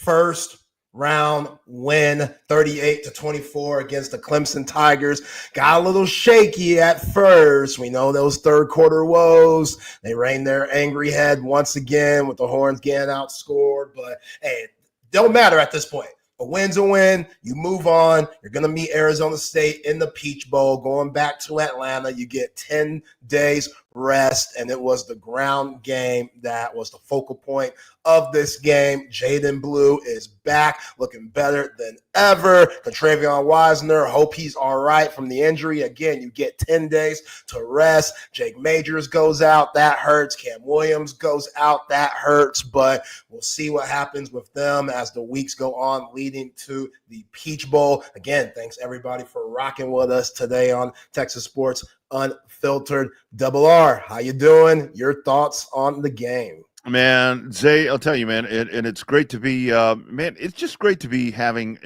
first round win, 38-24 against the Clemson Tigers. Got a little shaky at first. We know those third quarter woes. They rained their angry head once again with the Horns getting outscored. But hey, it don't matter at this point. A win's a win. You move on. You're going to meet Arizona State in the Peach Bowl. Going back to Atlanta, you get 10 days rest, and it was the ground game that was the focal point of this game. Jaden Blue is back, looking better than ever. Contravion Wisner, hope he's all right from the injury. Again, you get 10 days to rest. Jake Majors goes out. That hurts. Cam Williams goes out. That hurts. But we'll see what happens with them as the weeks go on leading to the Peach Bowl. Again, thanks everybody for rocking with us today on Texas Sports Unfiltered. Double R, how you doing? Your thoughts on the game? Man, Zay, I'll tell you, man, and it's great to be, it's just great to be having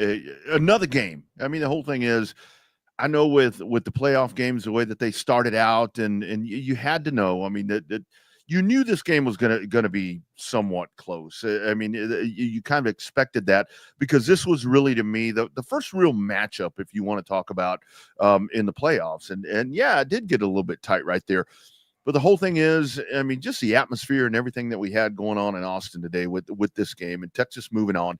another game. I mean, the whole thing is, I know with the playoff games, the way that they started out, and you had to know. I mean, that you knew this game was gonna be somewhat close. I mean, you kind of expected that because this was really, to me, the first real matchup, if you want to talk about in the playoffs. And yeah, it did get a little bit tight right there. But the whole thing is, I mean, just the atmosphere and everything that we had going on in Austin today with this game and Texas moving on.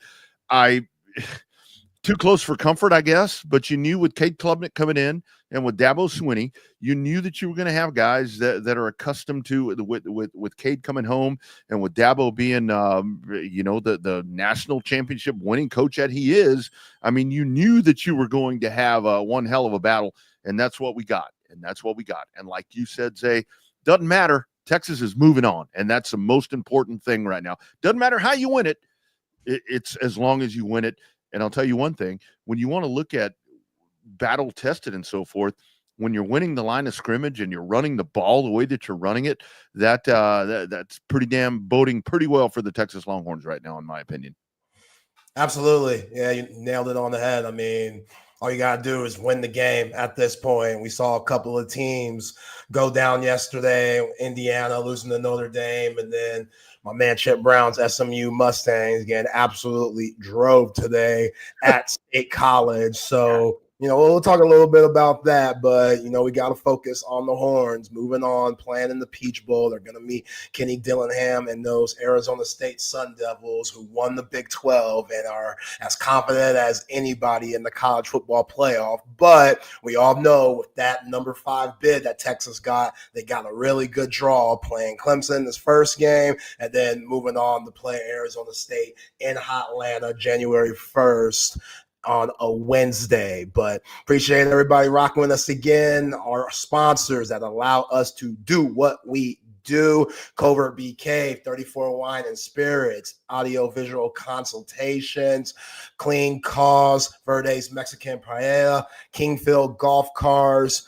Too close for comfort, I guess, but you knew with Cade Klubnik coming in and with Dabo Swinney, you knew that you were going to have guys that are accustomed to with Cade coming home and with Dabo being, the national championship winning coach that he is. I mean, you knew that you were going to have one hell of a battle, and that's what we got. And like you said, Zay, doesn't matter. Texas is moving on, and that's the most important thing right now. Doesn't matter how you win it. It's as long as you win it. And I'll tell you one thing, when you want to look at battle tested and so forth, when you're winning the line of scrimmage and you're running the ball the way that you're running it, that's pretty damn boding pretty well for the Texas Longhorns right now, in my opinion. Absolutely. Yeah, you nailed it on the head. I mean, all you got to do is win the game at this point. We saw a couple of teams go down yesterday, Indiana losing to Notre Dame, and then my man Chip Brown's SMU Mustangs again absolutely drove today at State College. So, we'll talk a little bit about that, but, we got to focus on the Horns, moving on, playing in the Peach Bowl. They're going to meet Kenny Dillingham and those Arizona State Sun Devils who won the Big 12 and are as confident as anybody in the college football playoff. But we all know with that number 5 bid that Texas got, they got a really good draw playing Clemson this first game and then moving on to play Arizona State in Atlanta January 1st. On a Wednesday. But appreciate everybody rocking with us again. Our sponsors that allow us to do what we do: Covert Bee Cave, 34 Wine and Spirits, audio visual consultations, Clean Cause, Verde's Mexican Parrilla, Kenfield Golf Cars,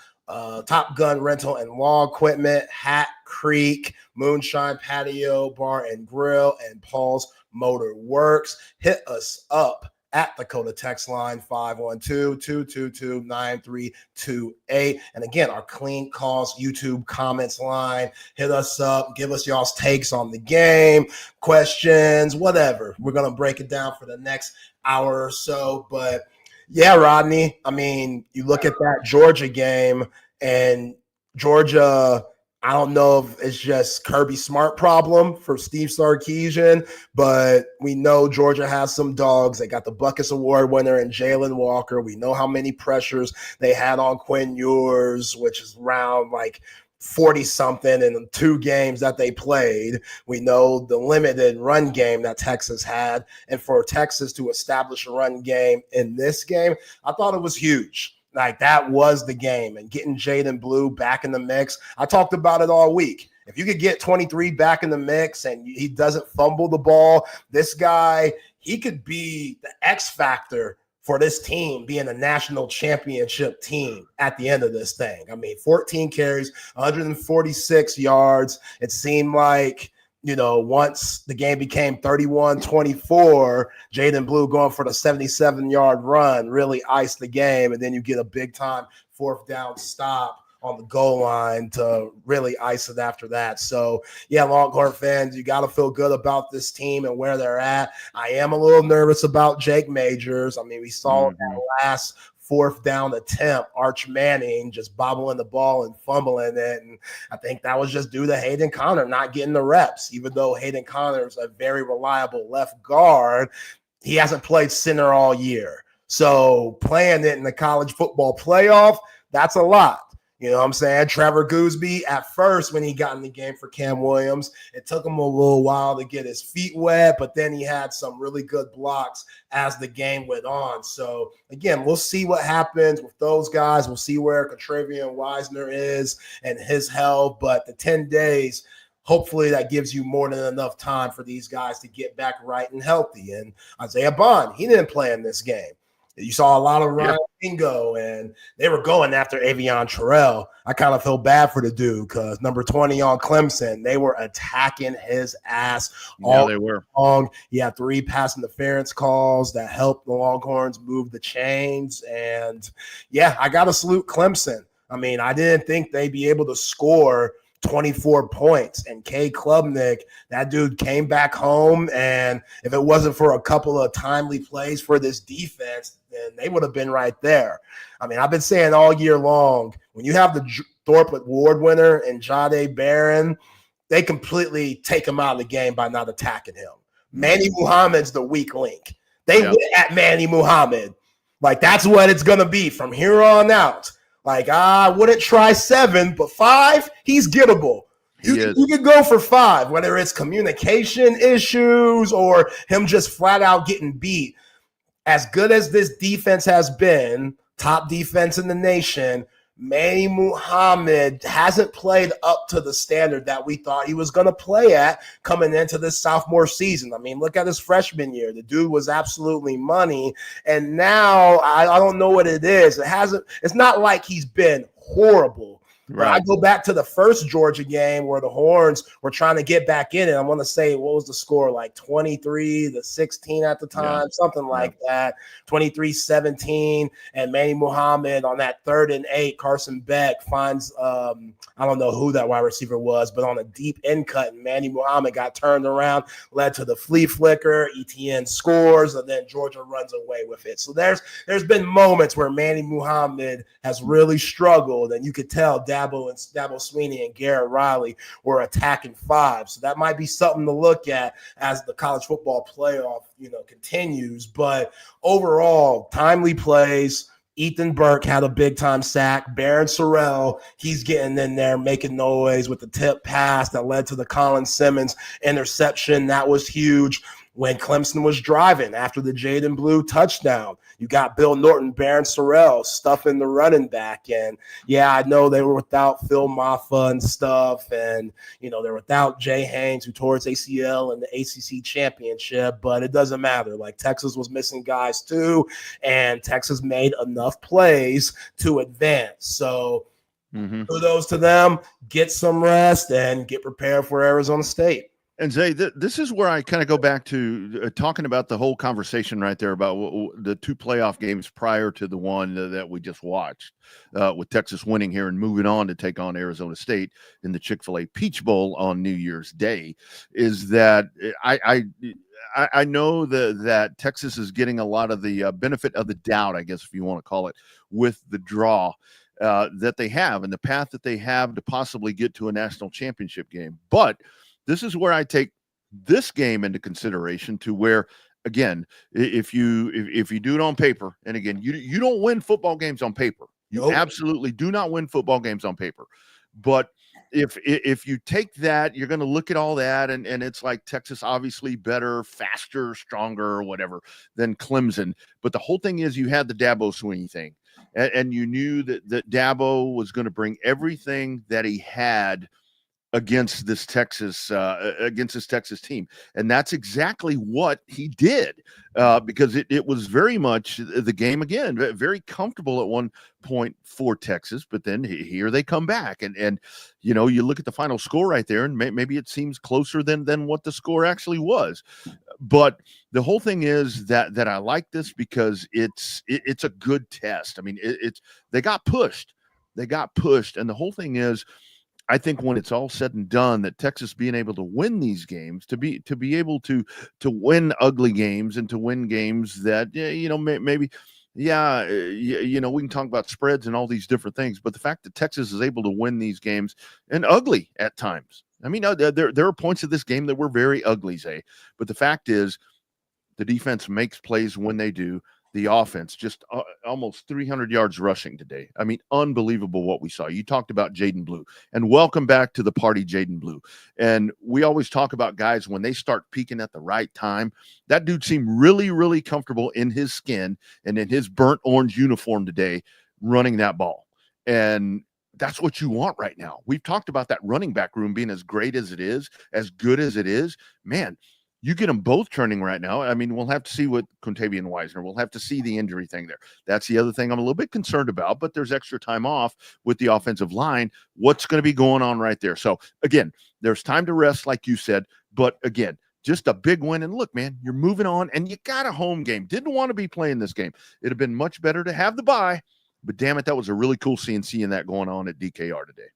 Top Gun Rental and Law Equipment, Hat Creek, Moonshine Patio Bar and Grill, and Paul's Motor Works. Hit us up at the Coda text line 512-222-9328. And again, our Clean Calls YouTube comments line. Hit us up. Give us y'all's takes on the game, questions, whatever. We're going to break it down for the next hour or so. But yeah, Rodney, I mean, you look at that Georgia game and Georgia, I don't know if it's just Kirby Smart problem for Steve Sarkisian, but we know Georgia has some dogs. They got the Buckus Award winner in Jalen Walker. We know how many pressures they had on Quinn Ewers, which is around like 40-something in the 2 games that they played. We know the limited run game that Texas had. And for Texas to establish a run game in this game, I thought it was huge. Like, that was the game. And getting Jaden Blue back in the mix, I talked about it all week. If you could get 23 back in the mix and he doesn't fumble the ball, this guy, he could be the X factor for this team being a national championship team at the end of this thing. I mean, 14 carries, 146 yards. It seemed like, once the game became 31-24, Jaden Blue going for the 77-yard run really iced the game, and then you get a big-time 4th down stop on the goal line to really ice it after that. So, yeah, Longhorn fans, you got to feel good about this team and where they're at. I am a little nervous about Jake Majors. I mean, we saw that last fourth down attempt, Arch Manning just bobbling the ball and fumbling it. And I think that was just due to Hayden Conner not getting the reps, even though Hayden Conner is a very reliable left guard. He hasn't played center all year. So playing it in the college football playoff, that's a lot. You know what I'm saying? Trevor Gooseby, at first, when he got in the game for Cam Williams, it took him a little while to get his feet wet, but then he had some really good blocks as the game went on. So, again, we'll see what happens with those guys. We'll see where Contravian Wisner is and his health. But the 10 days, hopefully that gives you more than enough time for these guys to get back right and healthy. And Isaiah Bond, he didn't play in this game. You saw a lot of Ryan Bingo, and they were going after Avion Terrell. I kind of feel bad for the dude because number 20 on Clemson, they were attacking his ass all they were long. He had 3 pass interference calls that helped the Longhorns move the chains. And, yeah, I got to salute Clemson. I mean, I didn't think they'd be able to score 24 points. And K. Klubnik, that dude came back home, and if it wasn't for a couple of timely plays for this defense, then they would have been right there. I mean, I've been saying all year long, when you have the Thorpe Award winner and Jahdae Barron, they completely take him out of the game by not attacking him. Manny Muhammad's the weak link. They went at Manny Muhammad. Like, that's what it's going to be from here on out. Like, I wouldn't try 7, but 5, he's gettable. You can go for 5, whether it's communication issues or him just flat out getting beat. As good as this defense has been, top defense in the nation, Manny Muhammad hasn't played up to the standard that we thought he was going to play at coming into this sophomore season. I mean, look at his freshman year. The dude was absolutely money. And now I don't know what it is. It's not like he's been horrible. Right. I go back to the first Georgia game where the Horns were trying to get back in it. I want to say, what was the score? Like 23-16 at the time, something like that. 23-17. And Manny Muhammad on that 3rd and 8, Carson Beck finds, I don't know who that wide receiver was, but on a deep end cut, and Manny Muhammad got turned around, led to the flea flicker. ETN scores, and then Georgia runs away with it. So there's been moments where Manny Muhammad has really struggled, and you could tell Dabo Swinney and Garrett Riley were attacking 5. So that might be something to look at as the college football playoff, continues. But overall, timely plays. Ethan Burke had a big-time sack. Baron Sorrell, he's getting in there, making noise with the tip pass that led to the Colin Simmons interception. That was huge. When Clemson was driving after the Jaden Blue touchdown, you got Bill Norton, Baron Sorrell stuffing the running back. And, yeah, I know they were without Phil Maffa and stuff. And, they're without Jay Haynes, who tore his ACL in the ACC championship. But it doesn't matter. Like, Texas was missing guys too, and Texas made enough plays to advance. So kudos to them. Get some rest and get prepared for Arizona State. And Zay, this is where I kind of go back to talking about the whole conversation right there about the 2 playoff games prior to the one that we just watched, with Texas winning here and moving on to take on Arizona State in the Chick-fil-A Peach Bowl on New Year's Day, is that I know that Texas is getting a lot of the benefit of the doubt, I guess if you want to call it, with the draw that they have and the path that they have to possibly get to a national championship game. But this is where I take this game into consideration, to where, again, if you do it on paper, and again, you don't win football games on paper. You absolutely do not win football games on paper. But if you take that, you're going to look at all that, and it's like Texas obviously better, faster, stronger, or whatever than Clemson. But the whole thing is, you had the Dabo Swinney thing, and you knew that Dabo was going to bring everything that he had against this Texas team. And that's exactly what he did, because it was very much the game, again, very comfortable at one point for Texas, but then here they come back. And you look at the final score right there, and maybe it seems closer than what the score actually was. But the whole thing is that I like this because it's a good test. I mean, they got pushed. They got pushed. And the whole thing is, I think when it's all said and done, that Texas being able to win these games, to be able to win ugly games and to win games that, maybe, we can talk about spreads and all these different things, but the fact that Texas is able to win these games and ugly at times. I mean, there are points of this game that were very ugly, Zay, but the fact is the defense makes plays when they do. The offense just almost 300 yards rushing today. I mean, unbelievable what we saw. You talked about Jaden Blue, and welcome back to the party, Jaden Blue. And we always talk about guys when they start peaking at the right time. That dude seemed really, really comfortable in his skin and in his burnt orange uniform today, running that ball. And that's what you want right now. We've talked about that running back room being as great as it is, as good as it is. Man, you get them both turning right now. I mean, we'll have to see with Contavious Wisener. We'll have to see the injury thing there. That's the other thing I'm a little bit concerned about, but there's extra time off with the offensive line. What's going to be going on right there? So, again, there's time to rest, like you said, but again, just a big win. And look, man, you're moving on, and you got a home game. Didn't want to be playing this game. It'd have been much better to have the bye, but damn it, that was a really cool seeing that going on at DKR today.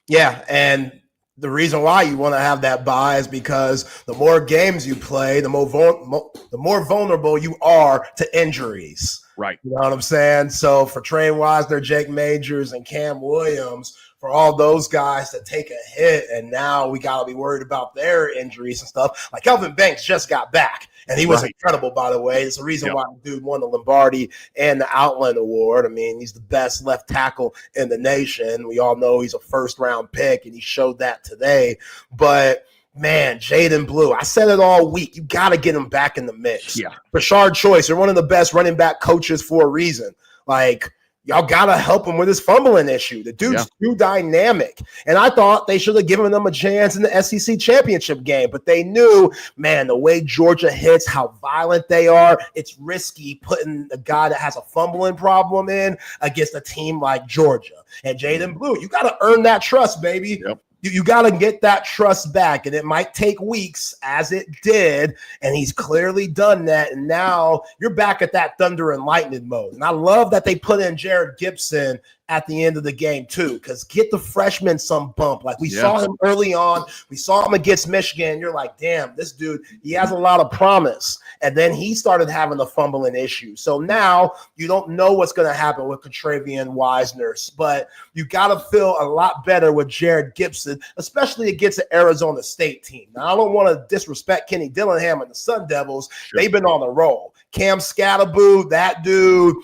Yeah, and the reason why you want to have that bye is because the more games you play, the more vulnerable you are to injuries. Right. You know what I'm saying? So for Trey Wisner, Jake Majors, and Cam Williams, for all those guys to take a hit, and now we got to be worried about their injuries and stuff. Like Kelvin Banks just got back, and he was incredible, by the way. It's the reason why the dude won the Lombardi and the Outland Award. I mean, he's the best left tackle in the nation. We all know he's a first-round pick, and he showed that today. But man, Jaden Blue, I said it all week. You got to get him back in the mix. Yeah. Rashard Choice, they're one of the best running back coaches for a reason. Like, y'all got to help him with his fumbling issue. The dude's too dynamic. And I thought they should have given him a chance in the SEC championship game, but they knew, man, the way Georgia hits, how violent they are, it's risky putting a guy that has a fumbling problem in against a team like Georgia. And Jaden Blue, you got to earn that trust, baby. Yep. You got to get that trust back, and it might take weeks, as it did, and he's clearly done that, and now you're back at that thunder and lightning mode. And I love that they put in Jared Gibson at the end of the game too, because get the freshman some bump. Like we saw him early on. We saw him against Michigan. You're like, damn, this dude, he has a lot of promise. And then he started having the fumbling issue. So now you don't know what's going to happen with Contavious Wisener, but you got to feel a lot better with Jared Gibson, especially against the Arizona State team. Now, I don't want to disrespect Kenny Dillingham and the Sun Devils. Sure. They've been on the roll. Cam Scatterboo, that dude,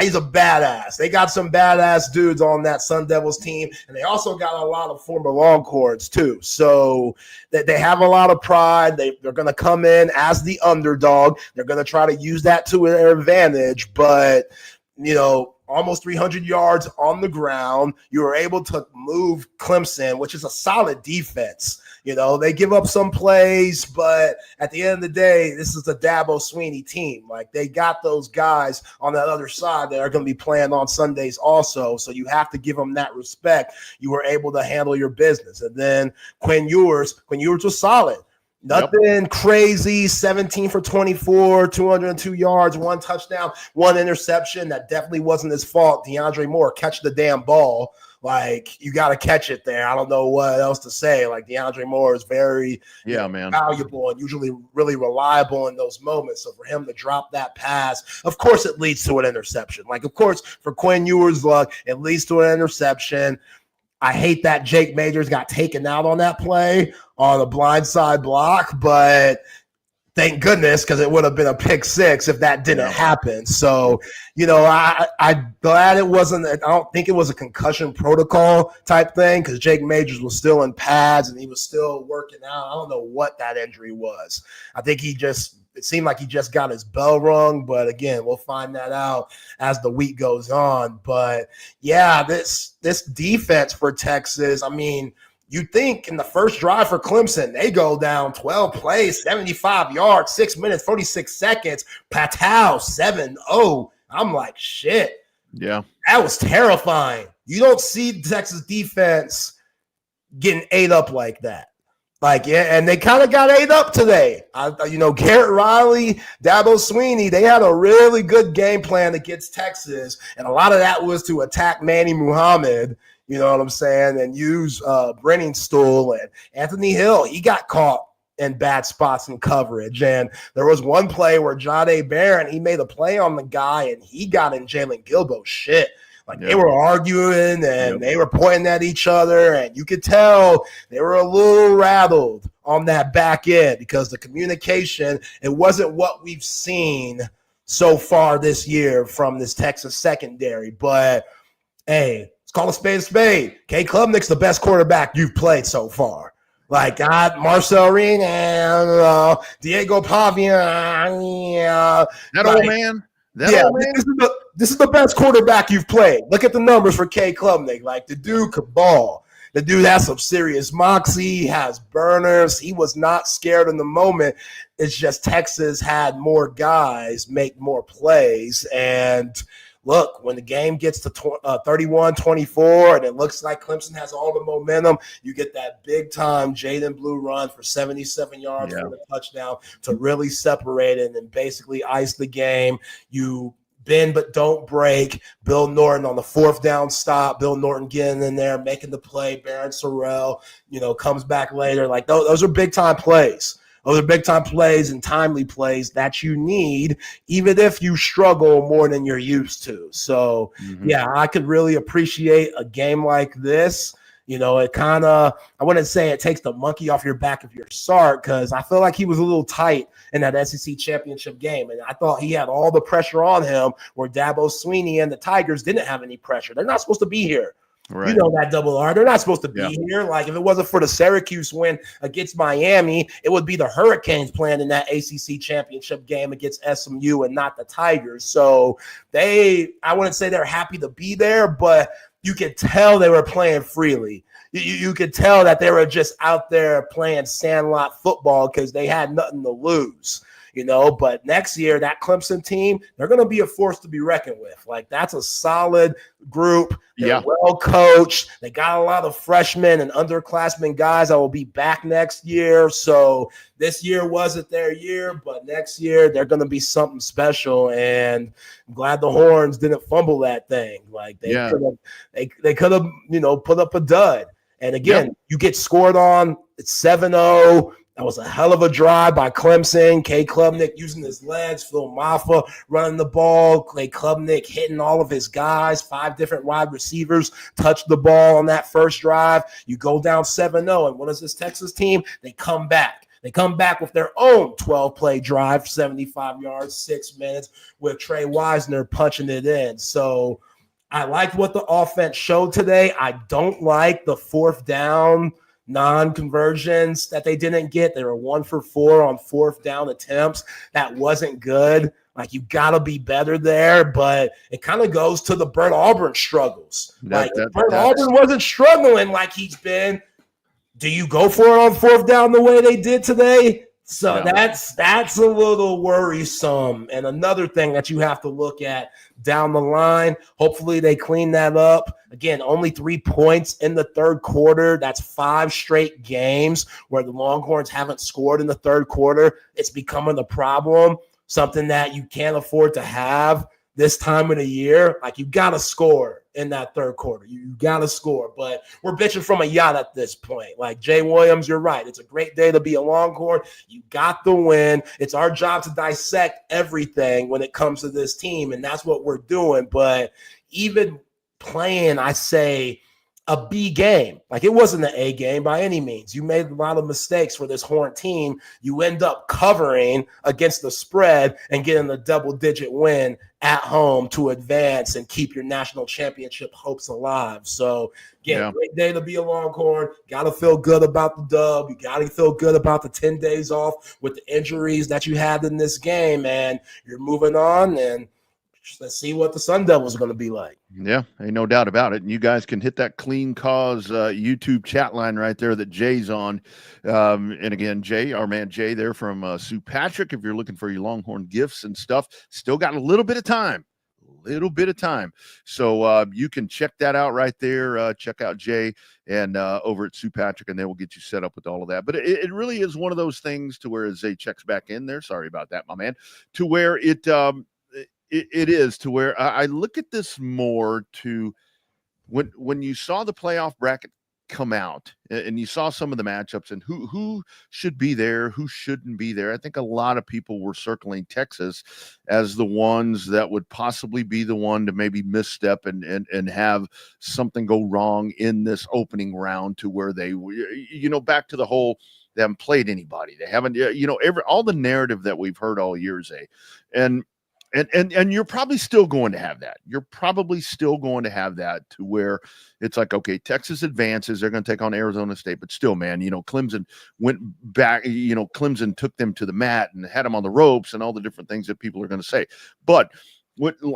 he's a badass. They got some badass dudes on that Sun Devils team, and they also got a lot of former Longhorns too. So they have a lot of pride. They're going to come in as the underdog. They're going to try to use that to their advantage, but almost 300 yards on the ground. You were able to move Clemson, which is a solid defense. They give up some plays, but at the end of the day, this is the Dabo Swinney team. Like, they got those guys on that other side that are going to be playing on Sundays also. So you have to give them that respect. You were able to handle your business. And then Quinn Ewers was solid. Nothing crazy, 17 for 24, 202 yards, 1 touchdown, 1 interception. That definitely wasn't his fault. DeAndre Moore, catch the damn ball. Like, you got to catch it there. I don't know what else to say. Like, DeAndre Moore is very valuable and usually really reliable in those moments. So for him to drop that pass, of course it leads to an interception. Like, of course, for Quinn Ewers' luck, it leads to an interception. I hate that Jake Majors got taken out on that play on a blindside block, but thank goodness, because it would have been a pick six if that didn't happen. So, I'm glad it wasn't – I don't think it was a concussion protocol type thing, because Jake Majors was still in pads and he was still working out. I don't know what that injury was. I think it seemed like he just got his bell rung, but again, we'll find that out as the week goes on. But yeah, this defense for Texas, I mean, you think in the first drive for Clemson, they go down 12 plays, 75 yards, 6 minutes, 46 seconds, Patio 7-0. I'm like, shit. Yeah. That was terrifying. You don't see Texas defense getting ate up like that. Like, yeah, and they kind of got ate up today. Garrett Riley, Dabo Swinney, they had a really good game plan against Texas, and a lot of that was to attack Manny Muhammad, you know what I'm saying, and use Brenning Stool and Anthony Hill. He got caught in bad spots in coverage, and there was one play where Jahdae Barron, he made a play on the guy, and he got in Jalen Gilbo's shit. Like, they were arguing and they were pointing at each other, and you could tell they were a little rattled on that back end because the communication, it wasn't what we've seen so far this year from this Texas secondary. But, hey, let's call a spade a spade. Cade Klubnik's the best quarterback you've played so far. Like, Marcel Ring and Diego Pavia. That old man. This is the best quarterback you've played. Look at the numbers for Cade Klubnik. Like, the dude could ball. The dude has some serious moxie. He has burners. He was not scared in the moment. It's just Texas had more guys make more plays. And look, when the game gets to 31-24 and it looks like Clemson has all the momentum, you get that big-time Jaden Blue run for 77 yards for the touchdown to really separate it and basically ice the game. You bend but don't break. Bill Norton on the fourth down stop. Bill Norton getting in there, making the play. Baron Sorrell, comes back later. Like, those are big-time plays. Those are big-time plays and timely plays that you need, even if you struggle more than you're used to. So, I could really appreciate a game like this. It kind of, I wouldn't say it takes the monkey off your back if you're Sark, because I feel like he was a little tight in that SEC championship game. And I thought he had all the pressure on him where Dabo Swinney and the Tigers didn't have any pressure. They're not supposed to be here. Right. That double R. They're not supposed to be here. Like, if it wasn't for the Syracuse win against Miami, it would be the Hurricanes playing in that ACC championship game against SMU and not the Tigers. So I wouldn't say they're happy to be there, but you could tell they were playing freely. You could tell that they were just out there playing sandlot football because they had nothing to lose. But next year, that Clemson team, they're going to be a force to be reckoned with. Like, that's a solid group. They're well coached. They got a lot of freshmen and underclassmen guys that will be back next year. So this year wasn't their year, but next year they're going to be something special. And I'm glad the Horns didn't fumble that thing. Like, they could have, put up a dud. And again, you get scored on. It's 7-0. That was a hell of a drive by Clemson. Cade Klubnik using his legs. Phil Maffa running the ball. Cade Klubnik hitting all of his guys. 5 different wide receivers touched the ball on that first drive. You go down 7-0. And what is this Texas team? They come back. They come back with their own 12-play drive, 75 yards, 6 minutes, with Trey Wisner punching it in. So I liked what the offense showed today. I don't like the fourth down non-conversions that they didn't get. They were 1 for 4 on fourth down attempts. That wasn't good. Like, you got to be better there, but it kind of goes to the Bert Auburn struggles. Bert Auburn wasn't struggling like he's been. Do you go for it on fourth down the way they did today? So that's a little worrisome. And another thing that you have to look at down the line, hopefully they clean that up. Again, only 3 points in the third quarter. That's 5 straight games where the Longhorns haven't scored in the third quarter. It's becoming a problem, something that you can't afford to have this time of the year. Like, you got to score in that third quarter. You got to score. But we're bitching from a yacht at this point. Like, Jay Williams, you're right. It's a great day to be a Longhorn. You got the win. It's our job to dissect everything when it comes to this team, and that's what we're doing. But even playing, I say, a B game. Like, it wasn't an A game by any means. You made a lot of mistakes for this Horn team. You end up covering against the spread and getting a double-digit win at home to advance and keep your national championship hopes alive. So, again, great day to be a Longhorn. Got to feel good about the dub. You got to feel good about the 10 days off with the injuries that you had in this game, and you're moving on, and let's see what the Sun Devils are going to be like. Yeah, ain't no doubt about it. And you guys can hit that Clean Cause YouTube chat line right there that Jay's on. And again, Jay, our man Jay there from Sue Patrick, if you're looking for your Longhorn gifts and stuff, still got a little bit of time. little bit of time. So you can check that out right there. Check out Jay and over at Sue Patrick, and they will get you set up with all of that. But it really is one of those things to where Zay checks back in there. Sorry about that, my man. To where it is to where I look at this more to when you saw the playoff bracket come out and you saw some of the matchups and who should be there, who shouldn't be there. I think a lot of people were circling Texas as the ones that would possibly be the one to maybe misstep and have something go wrong in this opening round, to where they, back to the whole, they haven't played anybody. They haven't, all the narrative that we've heard all year, Zay. And you're probably still going to have that. You're probably still going to have that, to where it's like, okay, Texas advances. They're going to take on Arizona State. But still, man, Clemson went back. Clemson took them to the mat and had them on the ropes and all the different things that people are going to say. But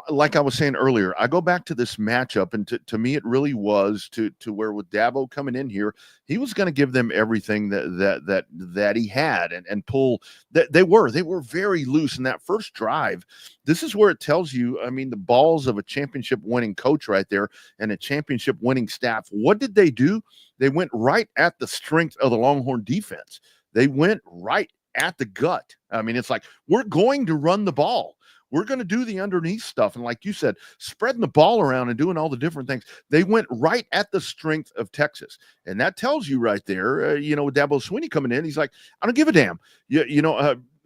like I was saying earlier, I go back to this matchup, and to me, it really was to where with Dabo coming in here, he was going to give them everything that he had and pull. That they were very loose in that first drive. This is where it tells you, I mean, the balls of a championship winning coach right there and a championship winning staff. What did they do? They went right at the strength of the Longhorn defense. They went right at the gut. I mean, it's like, we're going to run the ball. We're going to do the underneath stuff. And like you said, spreading the ball around and doing all the different things. They went right at the strength of Texas. And that tells you right there, with Dabo Swinney coming in, he's like, I don't give a damn.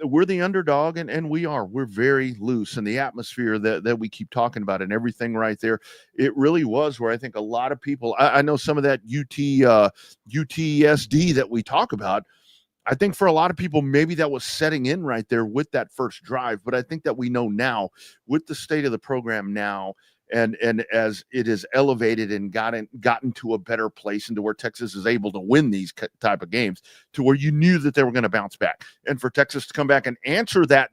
We're the underdog, and we're very loose. And the atmosphere that we keep talking about and everything right there, it really was where I think a lot of people, I know some of that UTSD that we talk about, I think for a lot of people, maybe that was setting in right there with that first drive. But I think that we know now, with the state of the program now, and as it is elevated and gotten to a better place, and to where Texas is able to win these type of games, to where you knew that they were going to bounce back, and for Texas to come back and answer that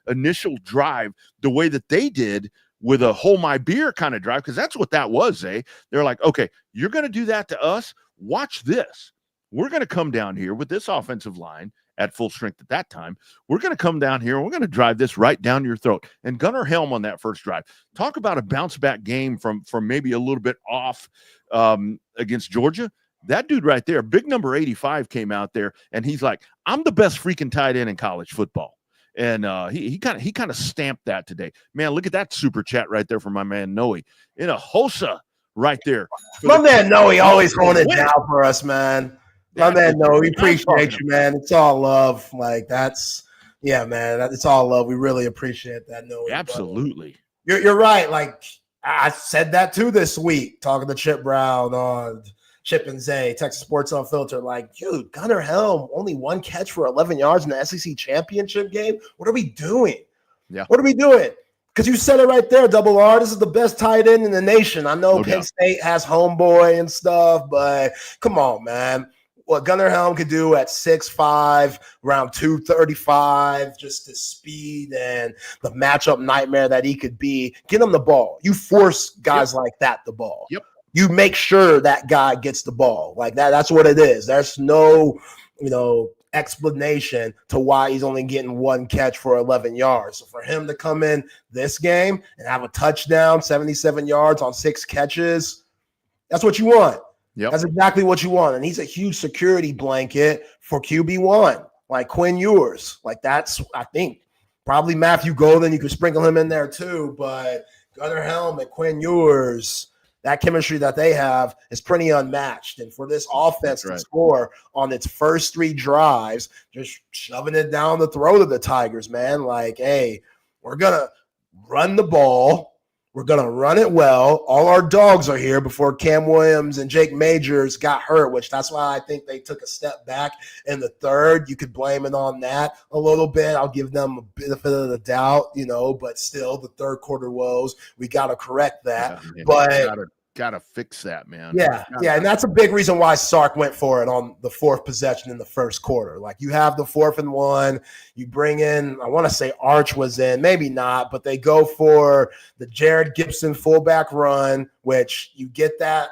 initial drive the way that they did, with a hold my beer kind of drive, because that's what that was. They're like, okay, you're going to do that to us. Watch this. We're going to come down here with this offensive line at full strength at that time. We're going to come down here and we're going to drive this right down your throat. And Gunnar Helm on that first drive. Talk about a bounce back game from maybe a little bit off against Georgia. That dude right there, big number 85, came out there and he's like, I'm the best freaking tight end in college football. And he kind of stamped that today. Man, look at that super chat right there from my man Noe. In a Hosa right there. My man Noe always holding it down for us, man. My man, no, we appreciate you, man. It's all love. Like, it's all love. We really appreciate that. No, absolutely. You're right. Like, I said that too this week, talking to Chip Brown on Chip and Zay, Texas Sports Unfiltered. Like, dude, Gunnar Helm, only one catch for 11 yards in the SEC championship game. What are we doing? Yeah. What are we doing? Because you said it right there, Double R. This is the best tight end in the nation. I know Penn State has Homeboy and stuff, but come on, man. What Gunnar Helm could do at 6'5", around 235, just the speed and the matchup nightmare that he could be. Get him the ball. You force guys like that the ball. Yep. You make sure that guy gets the ball. Like that. That's what it is. There's no, explanation to why he's only getting one catch for 11 yards. So for him to come in this game and have a touchdown, 77 yards on 6 catches, that's what you want. Yep. That's exactly what you want. And he's a huge security blanket for QB1, like Quinn Ewers. Like that's, I think, probably Matthew Golden. You could sprinkle him in there too. But Gunnar Helm and Quinn Ewers, that chemistry that they have is pretty unmatched. And for this offense to score on its first 3 drives, just shoving it down the throat of the Tigers, man. Like, hey, we're going to run the ball. We're going to run it well. All our dogs are here before Cam Williams and Jake Majors got hurt, which that's why I think they took a step back in the third. You could blame it on that a little bit. I'll give them a benefit of the doubt, but still the third quarter woes. We got to correct that. Yeah, but Gotta fix that, man. Yeah, and that's a big reason why Sark went for it on the 4th possession in the first quarter. Like you have the 4th and 1, you bring in, I want to say Arch was in, maybe not, but they go for the Jared Gibson fullback run, which you get that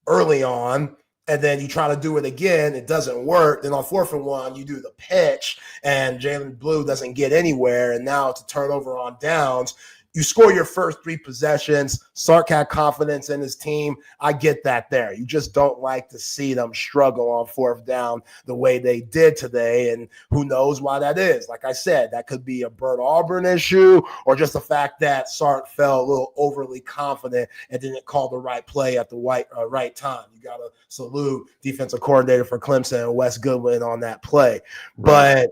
early on, and then you try to do it again, it doesn't work. Then on 4th and 1, you do the pitch, and Jalen Blue doesn't get anywhere, and now it's a turnover on downs. you score your first 3 possessions. Sark had confidence in his team. I get that there. You just don't like to see them struggle on 4th down the way they did today. And who knows why that is. Like I said, that could be a Bert Auburn issue or just the fact that Sark felt a little overly confident and didn't call the right play at the right time. You got to salute defensive coordinator for Clemson and Wes Goodwin on that play. Right. But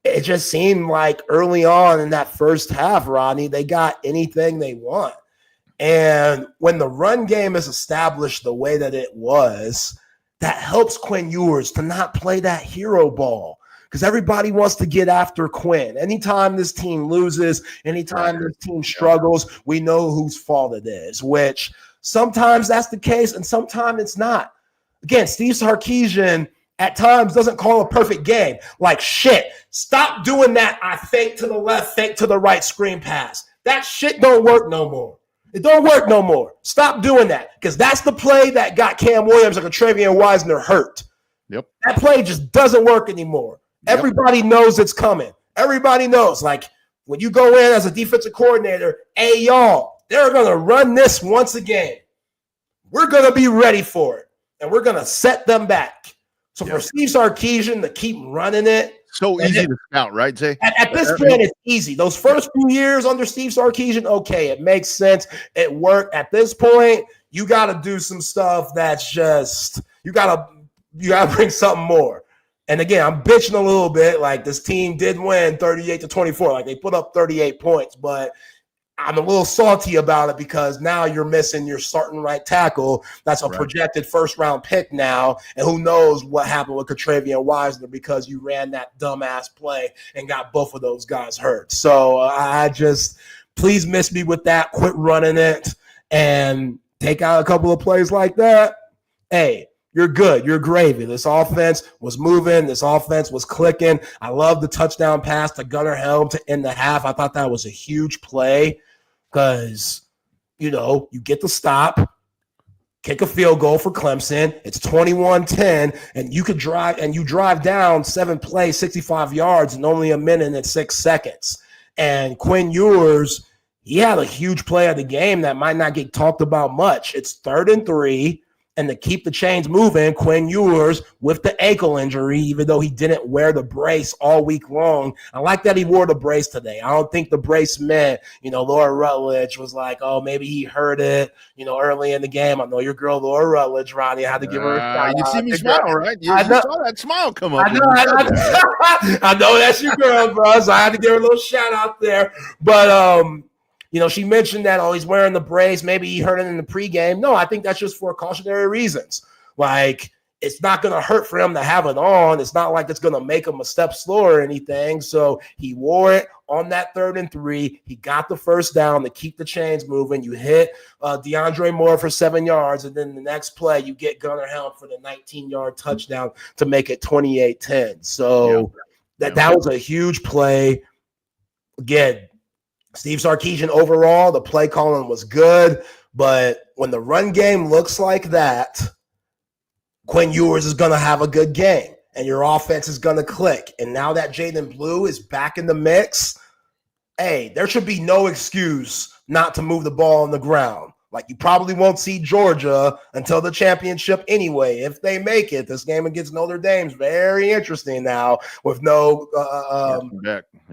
it just seemed like early on in that first half, Rodney, they got anything they want. And when the run game is established the way that it was, that helps Quinn Ewers to not play that hero ball because everybody wants to get after Quinn. Anytime this team loses, anytime this team struggles, we know whose fault it is, which sometimes that's the case and sometimes it's not. Again, Steve Sarkisian at times doesn't call a perfect game. Like, shit, stop doing that. I fake to the left, fake to the right screen pass. That shit don't work no more. It don't work no more. Stop doing that because that's the play that got Cam Williams and Travian Wisner hurt. Yep. That play just doesn't work anymore. Yep. Everybody knows it's coming. Everybody knows. Like, when you go in as a defensive coordinator, hey, y'all, they're going to run this once a game. We're going to be ready for it, and we're going to set them back. So for Steve Sarkisian to keep running it. So easy to scout, right, Zay? At this point, it's easy. Those first few years under Steve Sarkisian, okay, it makes sense. It worked. At this point, you got to do some stuff that's just you got to bring something more. And again, I'm bitching a little bit. Like this team did win 38-24. Like they put up 38 points, but I'm a little salty about it because now you're missing your starting right tackle. That's a projected first-round pick now, and who knows what happened with Travian Wisner because you ran that dumbass play and got both of those guys hurt. So I just please miss me with that. Quit running it and take out a couple of plays like that. Hey, you're good. You're gravy. This offense was moving. This offense was clicking. I love the touchdown pass to Gunnar Helm to end the half. I thought that was a huge play. Because, you get the stop, kick a field goal for Clemson. It's 21-10, and you drive down 7 plays, 65 yards in only a minute and 6 seconds. And Quinn Ewers, he had a huge play of the game that might not get talked about much. It's 3rd and 3. And to keep the chains moving, Quinn Ewers with the ankle injury, even though he didn't wear the brace all week long. I like that he wore the brace today. I don't think the brace meant, Laura Rutledge was like, oh, maybe he heard it, early in the game. I know your girl, Laura Rutledge, Ronnie. I had to give her a shout You out. see me smile, right? You saw that smile come up. I know that's your girl, bro. So I had to give her a little shout out there. But, she mentioned that, he's wearing the brace. Maybe he heard it in the pregame. No, I think that's just for cautionary reasons. Like, it's not going to hurt for him to have it on. It's not like it's going to make him a step slower or anything. So he wore it on that 3rd and 3. He got the first down to keep the chains moving. You hit DeAndre Moore for 7 yards, and then the next play you get Gunnar Helm for the 19-yard touchdown to make it 28-10. So that was a huge play. Again, Steve Sarkisian overall, the play calling was good, but when the run game looks like that, Quinn Ewers is going to have a good game, and your offense is going to click. And now that Jaden Blue is back in the mix, hey, there should be no excuse not to move the ball on the ground. Like, you probably won't see Georgia until the championship anyway. If they make it, this game against Notre Dame's very interesting now with no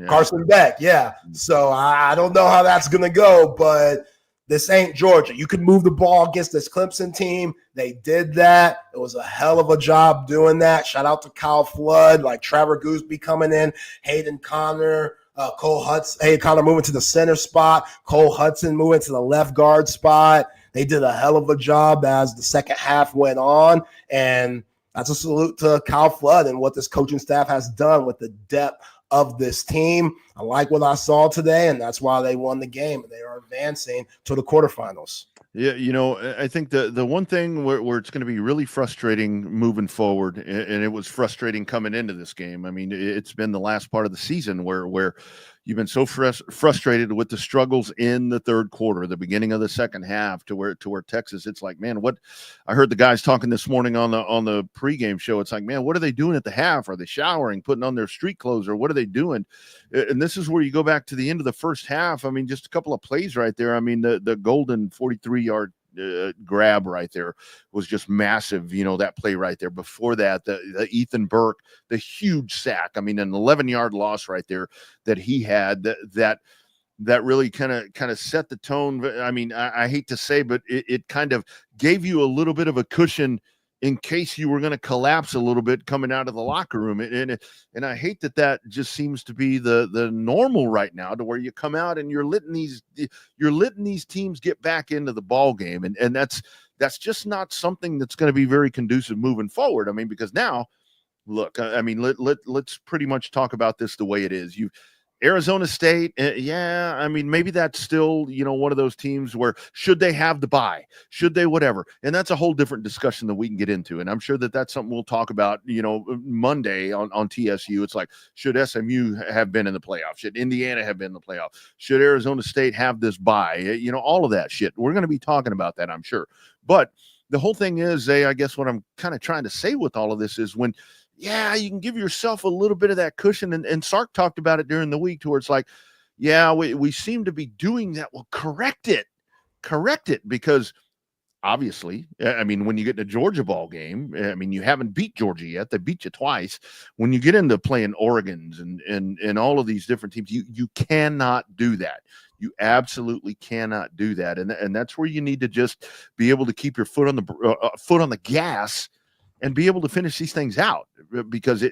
Carson Beck. Yeah. So I don't know how that's going to go, but this ain't Georgia. You can move the ball against this Clemson team. They did that. It was a hell of a job doing that. Shout out to Kyle Flood, like Trevor Gooseby coming in, Hayden Connor, Cole Hudson. Hey, Connor moving to the center spot. Cole Hudson moving to the left guard spot. They did a hell of a job as the second half went on. And that's a salute to Kyle Flood and what this coaching staff has done with the depth of this team. I like what I saw today, and that's why they won the game. And they are advancing to the quarterfinals. Yeah, I think the one thing where it's going to be really frustrating moving forward, and it was frustrating coming into this game. I mean, it's been the last part of the season where you've been so frustrated with the struggles in the third quarter, the beginning of the second half, to where Texas, it's like, man, what I heard the guys talking this morning on the pregame show. It's like, man, what are they doing at the half? Are they showering, putting on their street clothes, or what are they doing? And this is where you go back to the end of the first half. I mean, just a couple of plays right there. I mean, the golden 43-yard grab right there was just massive. That play right there. Before that, the Ethan Burke, the huge sack. I mean, an 11-yard loss right there that he had that really kind of set the tone. I mean, I hate to say, but it kind of gave you a little bit of a cushion in case you were going to collapse a little bit coming out of the locker room. And I hate that just seems to be the normal right now, to where you come out and you're letting these teams get back into the ball game. And that's just not something that's going to be very conducive moving forward. I mean, because now, look, I mean, let's pretty much talk about this the way it is. Arizona State, yeah, I mean, maybe that's still, one of those teams where should they have the bye? Should they whatever? And that's a whole different discussion that we can get into. And I'm sure that's something we'll talk about, Monday on TSU. It's like, should SMU have been in the playoff? Should Indiana have been in the playoff? Should Arizona State have this bye? All of that shit. We're going to be talking about that, I'm sure. But the whole thing is, Zay, I guess what I'm kind of trying to say with all of this is you can give yourself a little bit of that cushion. And Sark talked about it during the week, to where it's like, yeah, we seem to be doing that. Well, correct it, because obviously, I mean, when you get in a Georgia ball game, I mean, you haven't beat Georgia yet. They beat you twice. When you get into playing Oregons and all of these different teams, you cannot do that. You absolutely cannot do that. And that's where you need to just be able to keep your foot on the gas and be able to finish these things out, because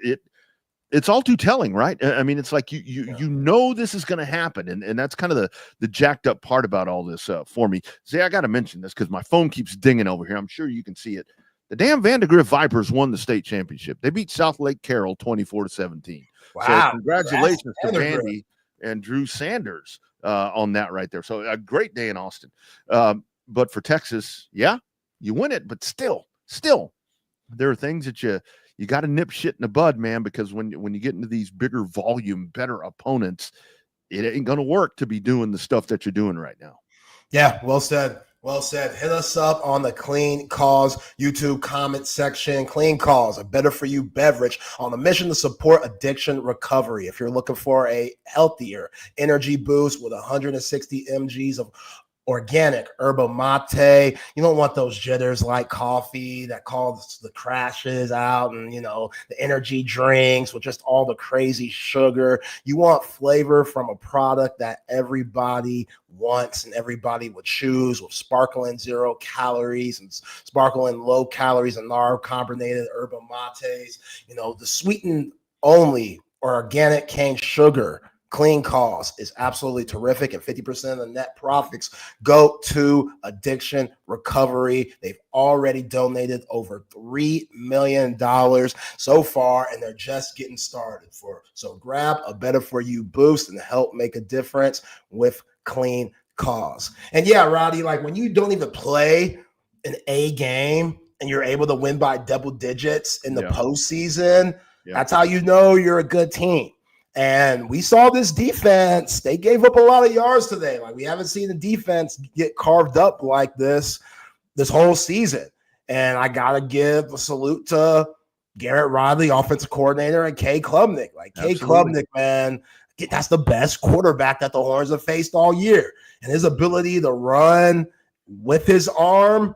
it's all too telling, right? I mean, it's like you know this is going to happen, and that's kind of the jacked up part about all this for me. See, I got to mention this because my phone keeps dinging over here. I'm sure you can see it. The damn Vandegrift Vipers won the state championship. They beat South Lake Carroll 24-17. Wow! So congratulations to Vandy and Drew Sanders on that right there. So a great day in Austin. But for Texas, yeah, you win it, but still. There are things that you got to nip shit in the bud, man, because when you get into these bigger volume, better opponents, it ain't going to work to be doing the stuff that you're doing right now. Yeah, well said. Well said. Hit us up on the Clean Cause YouTube comment section. Clean Cause, a better for you beverage on a mission to support addiction recovery. If you're looking for a healthier energy boost with 160 mgs of organic yerba mate. You don't want those jitters like coffee that cause the crashes out, and the energy drinks with just all the crazy sugar. You want flavor from a product that everybody wants and everybody would choose, with sparkling 0 calories and sparkling low calories and carbonated yerba mates. The sweetened only or organic cane sugar Clean Cause is absolutely terrific, and 50% of the net profits go to addiction recovery. They've already donated over $3 million so far, and they're just getting started. So grab a better for you boost and help make a difference with Clean Cause. And yeah, Roddy, like when you don't even play an A game and you're able to win by double digits in the postseason, that's how you know you're a good team. And we saw this defense. They gave up a lot of yards today. Like, we haven't seen the defense get carved up like this whole season. And I got to give a salute to Garrett Riley, offensive coordinator, and Cade Klubnik. Cade Klubnik, man, that's the best quarterback that the Horns have faced all year. And his ability to run with his arm,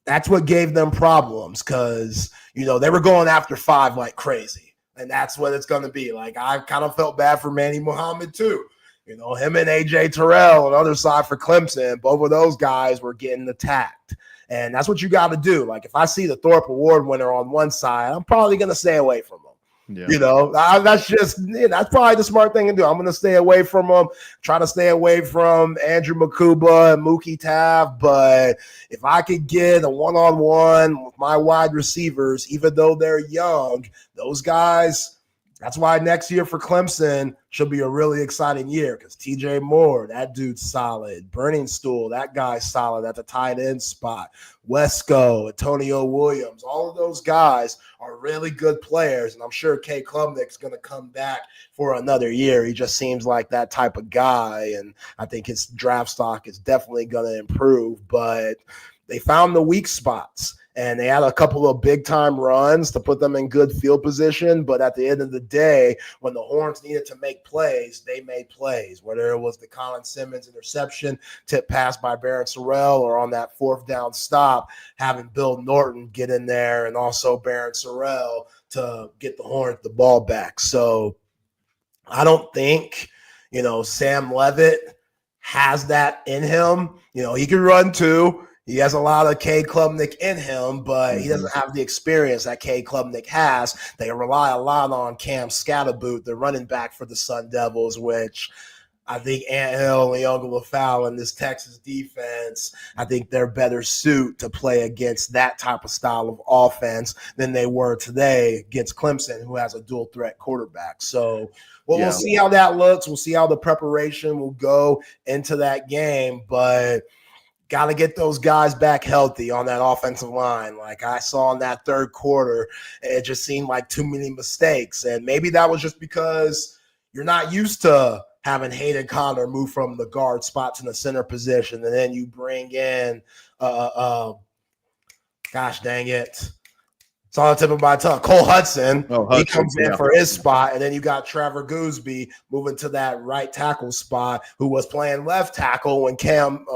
that's what gave them problems, because, they were going after 5 like crazy. And that's what it's going to be. Like, I kind of felt bad for Manny Muhammad too. Him and AJ Terrell on the other side for Clemson, both of those guys were getting attacked. And that's what you got to do. Like, if I see the Thorpe Award winner on one side, I'm probably going to stay away from him. Yeah. That's probably the smart thing to do. I'm going to stay away from him, try to stay away from Andrew Makuba and Mookie Tav. But if I could get a one-on-one with my wide receivers, even though they're young, those guys, That's why next year for Clemson should be a really exciting year because TJ Moore, that dude's solid. Burning Stool, that guy's solid at the tight end spot. Wesco, Antonio Williams, all of those guys are really good players. And I'm sure Cade Klubnik's going to come back for another year. He just seems like that type of guy. And I think his draft stock is definitely going to improve. But they found the weak spots. And they had a couple of big-time runs to put them in good field position. But at the end of the day, when the Horns needed to make plays, they made plays, whether it was the Colin Simmons interception, tip pass by Barron Sorrell, or on that fourth down stop, having Bill Norton get in there and also Barron Sorrell to get the Horns the ball back. So I don't think, Sam Leavitt has that in him. He can run too. He has a lot of Cade Klubnik in him, but he doesn't have the experience that Cade Klubnik has. They rely a lot on Cam Scatterboot, the running back for the Sun Devils, which I think Anthill and Young LaFowl in this Texas defense, I think they're better suited to play against that type of style of offense than they were today against Clemson, who has a dual threat quarterback. So we'll see how that looks. We'll see how the preparation will go into that game, but got to get those guys back healthy on that offensive line. Like I saw in that third quarter, it just seemed like too many mistakes. And maybe that was just because you're not used to having Hayden Connor move from the guard spot to the center position. And then you bring in, gosh dang it, it's on the tip of my tongue, Cole Hudson. He comes in for his spot. And then you got Trevor Gooseby moving to that right tackle spot, who was playing left tackle when Kelvin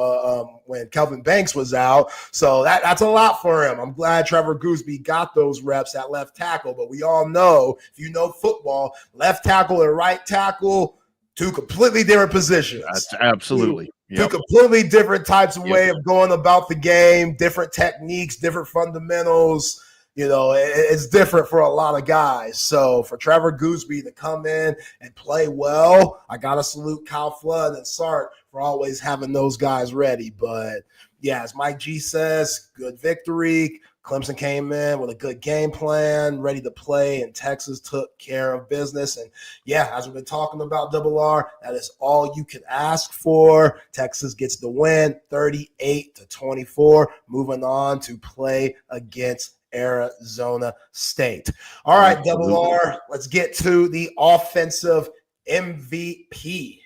Banks was out. So that's a lot for him. I'm glad Trevor Gooseby got those reps at left tackle. But we all know, if you know football, left tackle and right tackle, two completely different positions. That's absolutely. Two completely different types of way of going about the game, different techniques, different fundamentals. It's different for a lot of guys. So for Trevor Gooseby to come in and play well, I got to salute Kyle Flood and Sark for always having those guys ready. But, yeah, as Mike G says, good victory. Clemson came in with a good game plan, ready to play, and Texas took care of business. And, yeah, as we've been talking about Double R, that is all you can ask for. Texas gets the win, 38-24, moving on to play against Arizona State. All right, Double R, let's get to the offensive MVP.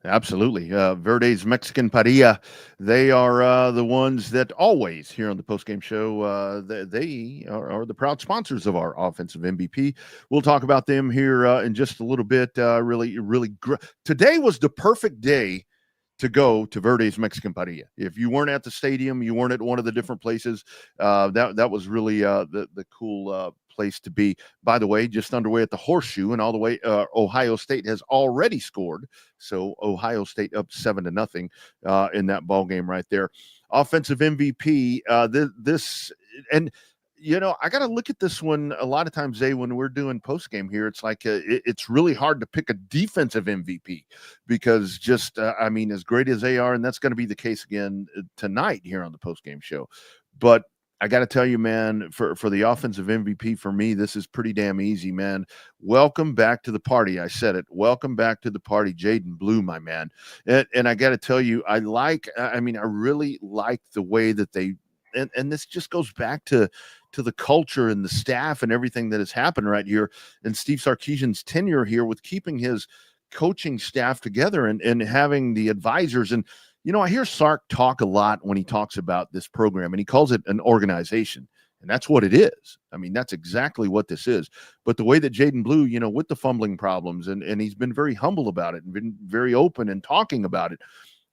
Absolutely. Verde's Mexican Parrilla, they are the ones that always here on the postgame show, they are the proud sponsors of our offensive MVP. We'll talk about them here in just a little bit. Today was the perfect day to go to Verde's Mexican Parrilla. If you weren't at the stadium, you weren't at one of the different places, that was really the cool place to be. By the way, just underway at the Horseshoe, and all the way Ohio State has already scored. So Ohio State up 7-0 in that ball game right there. Offensive MVP, I got to look at this one a lot of times, Zay, when we're doing post game here. It's like it's really hard to pick a defensive MVP because as great as they are, and that's going to be the case again tonight here on the post game show. But I got to tell you, man, for the offensive MVP, for me, this is pretty damn easy, man. Welcome back to the party. I said it. Welcome back to the party, Jaden Blue, my man. And I got to tell you, I really like the way that they, and this just goes back to the culture and the staff and everything that has happened right here. And Steve Sarkisian's tenure here with keeping his coaching staff together and having the advisors. And, I hear Sark talk a lot when he talks about this program, and he calls it an organization. And that's what it is. I mean, that's exactly what this is. But the way that Jaden Blue, with the fumbling problems, and he's been very humble about it and been very open and talking about it.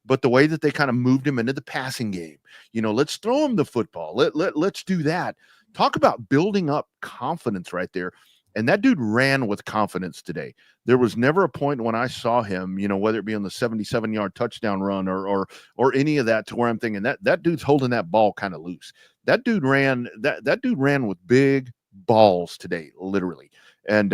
But the way that they kind of moved him into the passing game, let's throw him the football. Let's do that. Talk about building up confidence right there. And that dude ran with confidence today. There was never a point when I saw him, whether it be on the 77-yard touchdown run or any of that, to where I'm thinking that dude's holding that ball kind of loose. That dude ran with big balls today, literally. And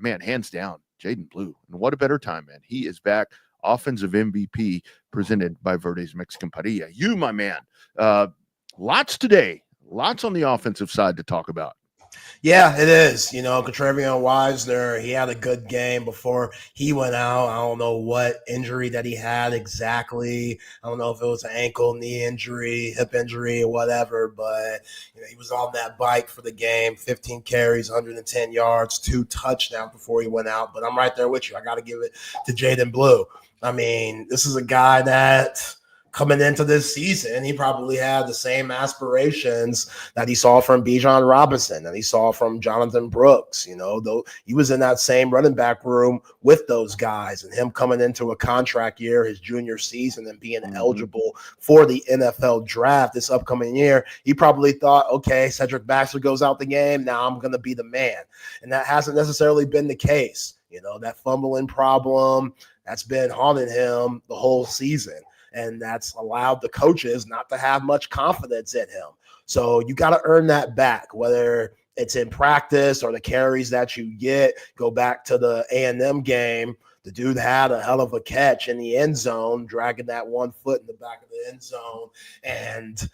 man, hands down, Jaden Blue. And what a better time, man. He is back. Offensive MVP presented by Verde's Mexican Parrilla. You, my man, lots today. Lots on the offensive side to talk about. Yeah, it is. Contrarian Wisner, he had a good game before he went out. I don't know what injury that he had exactly. I don't know if it was an ankle, knee injury, hip injury, or whatever, but he was on that bike for the game, 15 carries, 110 yards, 2 touchdowns before he went out. But I'm right there with you. I got to give it to Jaden Blue. I mean, this is a guy that coming into this season, he probably had the same aspirations that he saw from Bijan Robinson, that he saw from Jonathan Brooks. Though he was in that same running back room with those guys, and him coming into a contract year, his junior season, and being eligible for the NFL draft this upcoming year, he probably thought, okay, Cedric Baxter goes out the game. Now I'm going to be the man. And that hasn't necessarily been the case. That fumbling problem that's been haunting him the whole season. And that's allowed the coaches not to have much confidence in him. So you got to earn that back, whether it's in practice or the carries that you get. Go back to the A&M game. The dude had a hell of a catch in the end zone, dragging that 1 foot in the back of the end zone. And,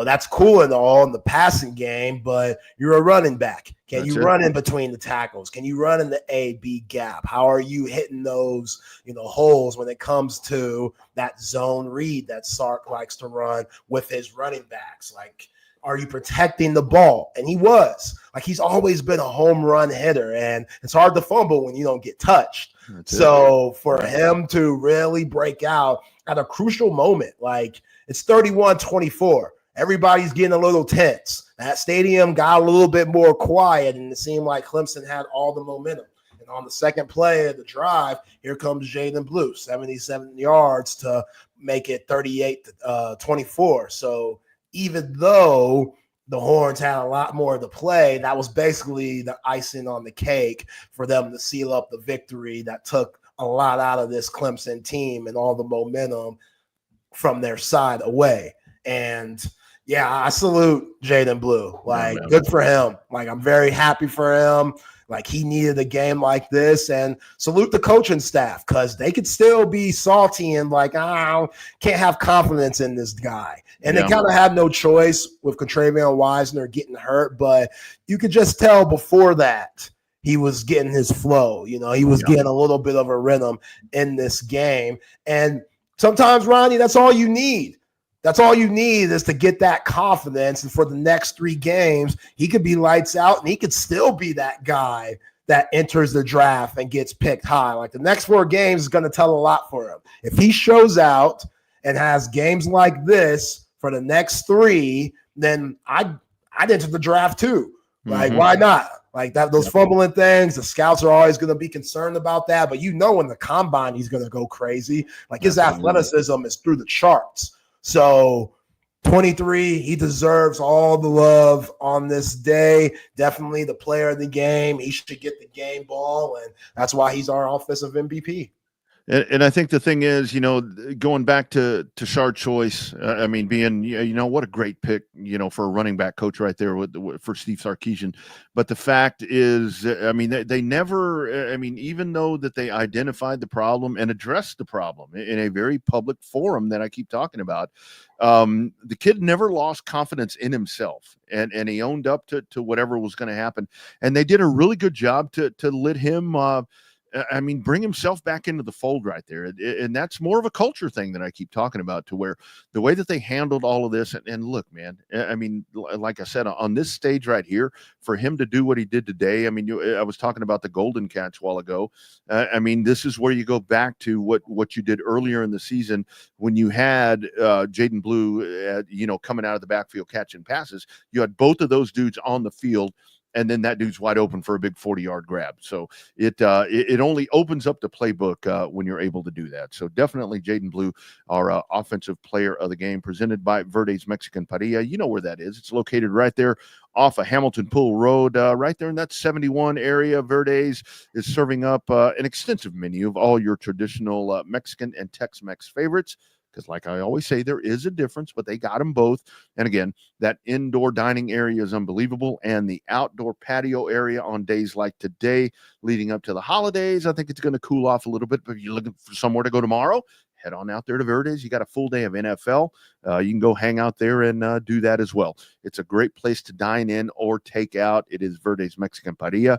that's cool and all in the passing game, but you're a running back. Can you run in between the tackles? Can you run in the A-B gap? How are you hitting those, holes when it comes to that zone read that Sark likes to run with his running backs? Like, are you protecting the ball? And he was. Like, he's always been a home run hitter, and it's hard to fumble when you don't get touched. So for him to really break out at a crucial moment, like it's 31-24. Everybody's getting a little tense. That stadium got a little bit more quiet, and it seemed like Clemson had all the momentum. And on the second play of the drive, here comes Jaden Blue, 77 yards to make it 38-24. So even though the Horns had a lot more to play, that was basically the icing on the cake for them to seal up the victory that took a lot out of this Clemson team and all the momentum from their side away. And yeah, I salute Jaden Blue. Like, good for him. Like, I'm very happy for him. Like, he needed a game like this, and salute the coaching staff, because they could still be salty and like, can't have confidence in this guy. And they kind of had no choice with Contrarian Wisner getting hurt, but you could just tell before that he was getting his flow. He was getting a little bit of a rhythm in this game. And sometimes, Ronnie, that's all you need. That's all you need is to get that confidence. And for the next 3 games, he could be lights out, and he could still be that guy that enters the draft and gets picked high. Like, the next 4 games is going to tell a lot for him. If he shows out and has games like this for the next 3, then I'd enter the draft too. Like, why not? Like, those fumbling things, the scouts are always going to be concerned about that. But in the combine, he's going to go crazy. Like, his athleticism is through the charts. So 23, he deserves all the love on this day. Definitely the player of the game. He should get the game ball, and that's why he's our offensive MVP. And I think the thing is, going back to Shard Choice, I mean, being, what a great pick, for a running back coach right there for Steve Sarkisian. But the fact is, I mean, they never, I mean, even though that they identified the problem and addressed the problem in a very public forum that I keep talking about, the kid never lost confidence in himself, and he owned up to whatever was going to happen. And they did a really good job to let him, bring himself back into the fold right there. And that's more of a culture thing that I keep talking about, to where the way that they handled all of this. And look, man, I mean, like I said, on this stage right here, for him to do what he did today, I mean, I was talking about the golden catch a while ago. I mean, this is where you go back to what you did earlier in the season when you had Jaden Blue, coming out of the backfield catching passes. You had both of those dudes on the field, and then that dude's wide open for a big 40-yard grab. So it only opens up the playbook when you're able to do that. So definitely Jaden Blue, our offensive player of the game, presented by Verde's Mexican Parrilla. You know where that is. It's located right there off of Hamilton Pool Road, right there in that 71 area. Verde's is serving up an extensive menu of all your traditional Mexican and Tex-Mex favorites. Because like I always say, there is a difference, but they got them both. And again, that indoor dining area is unbelievable. And the outdoor patio area on days like today, leading up to the holidays, I think it's going to cool off a little bit. But if you're looking for somewhere to go tomorrow, head on out there to Verde's. You got a full day of NFL, you can go hang out there and do that as well. It's a great place to dine in or take out. It is Verde's Mexican Parrilla.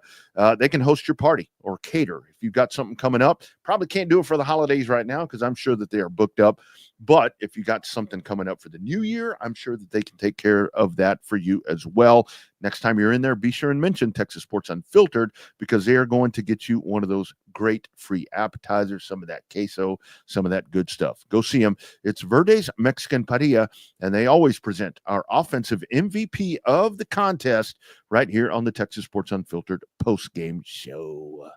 They can host your party or cater. If you've got something coming up, probably can't do it for the holidays right now because I'm sure that they are booked up. But if you got something coming up for the new year, I'm sure that they can take care of that for you as well. Next time you're in there, be sure and mention Texas Sports Unfiltered because they are going to get you one of those great free appetizers, some of that queso, some of that good stuff. Go see them. It's Verde's Mexican Parrilla, and they always present our offensive MVP of the contest right here on the Texas Sports Unfiltered postgame show.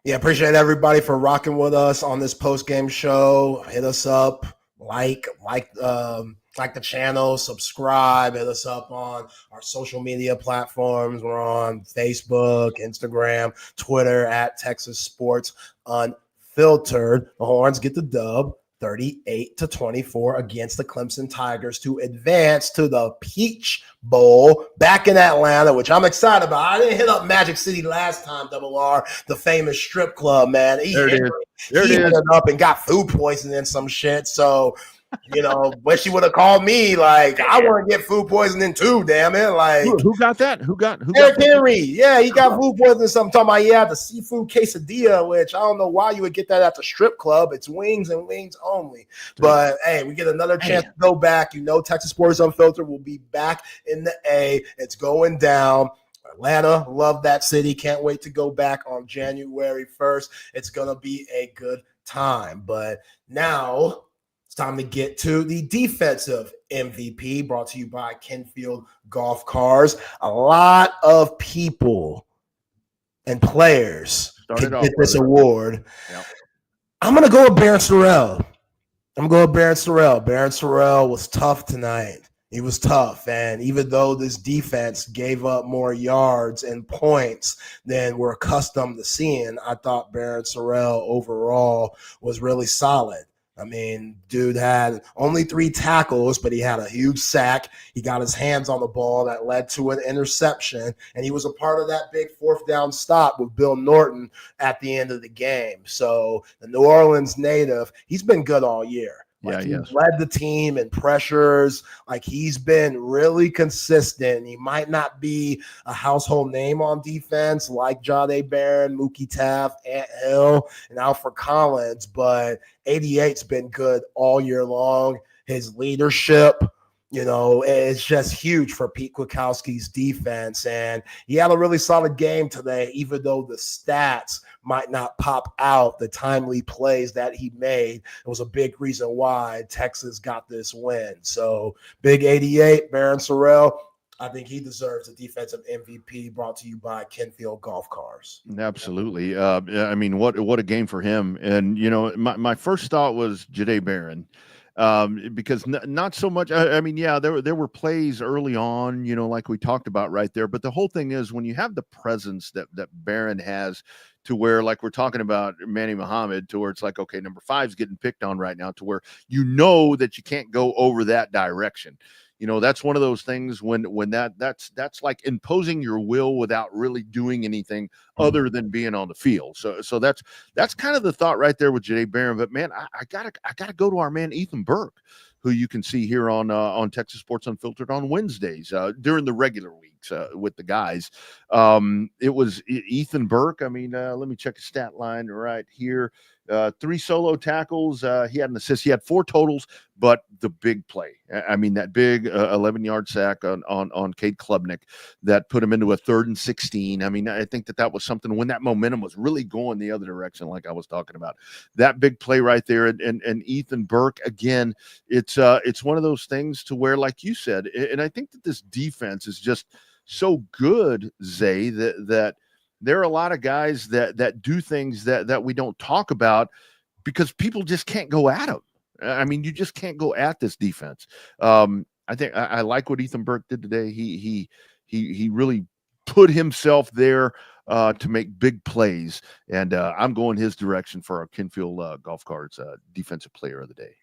Yeah, appreciate everybody for rocking with us on this post-game show. Hit us up, like the channel, subscribe, hit us up on our social media platforms. We're on Facebook, Instagram, Twitter at Texas Sports Unfiltered. The Horns get the dub 38-24 against the Clemson Tigers to advance to the Peach Bowl back in Atlanta, which I'm excited about. I didn't hit up Magic City last time, Double R, the famous strip club, man. He hit it up and got food poisoning and some shit. So, wish she would have called me. Like, I want to get food poisoning too, damn it. Like, who got that? Who got Eric Henry. Yeah, he got food poisoning. Something talking about he had the seafood quesadilla, which I don't know why you would get that at the strip club. It's wings and wings only. But hey, we get another chance to go back. Texas Sports Unfiltered will be back in the A. It's going down. Atlanta, love that city. Can't wait to go back on January 1st. It's going to be a good time. But now it's time to get to the defensive MVP, brought to you by Kenfield Golf Cars. A lot of people and players can get this award. Yep. I'm going to go with Baron Sorrell. Baron Sorrell was tough tonight. He was tough, and even though this defense gave up more yards and points than we're accustomed to seeing, I thought Baron Sorrell overall was really solid. I mean, dude had only 3 tackles, but he had a huge sack. He got his hands on the ball that led to an interception, and he was a part of that big 4th down stop with Bill Norton at the end of the game. So the New Orleans native, he's been good all year. He led the team in pressures. Like, he's been really consistent. He might not be a household name on defense like Jahdae Barron, Mookie Taft, Ant Hill, and Alfred Collins, but 88's been good all year long. His leadership, it's just huge for Pete Kwiatkowski's defense. And he had a really solid game today, even though the stats might not pop out. The timely plays that he made, it was a big reason why Texas got this win. So big 88, Baron Sorrell. I think he deserves a defensive MVP, brought to you by Kenfield Golf Cars. Absolutely. I mean, what a game for him. And, my first thought was Jahdae Barron. Because not so much. I mean, yeah, there were plays early on, like we talked about right there. But the whole thing is when you have the presence that Barron has, to where, like we're talking about Manny Muhammad, to where it's like, okay, number 5's getting picked on right now, to where that you can't go over that direction. That's one of those things when that's like imposing your will without really doing anything other than being on the field. So that's kind of the thought right there with Jahdae Barron. But man, I gotta go to our man Ethan Burke, who you can see here on Texas Sports Unfiltered on Wednesdays during the regular weeks with the guys. It was Ethan Burke. I mean, let me check his stat line right here. 3 solo tackles. He had an assist. He had 4 totals, but the big play. I mean, that big 11-yard sack on Cade Klubnik that put him into a 3rd and 16. I mean, I think that was something when that momentum was really going the other direction, like I was talking about. That big play right there, and Ethan Burke again. It's one of those things to where, like you said, and I think that this defense is just so good, Zay, that there are a lot of guys that do things that we don't talk about because people just can't go at them. I mean, you just can't go at this defense. I think I like what Ethan Burke did today. He really put himself there to make big plays, and I'm going his direction for our Kenfield Golf Carts Defensive Player of the Day.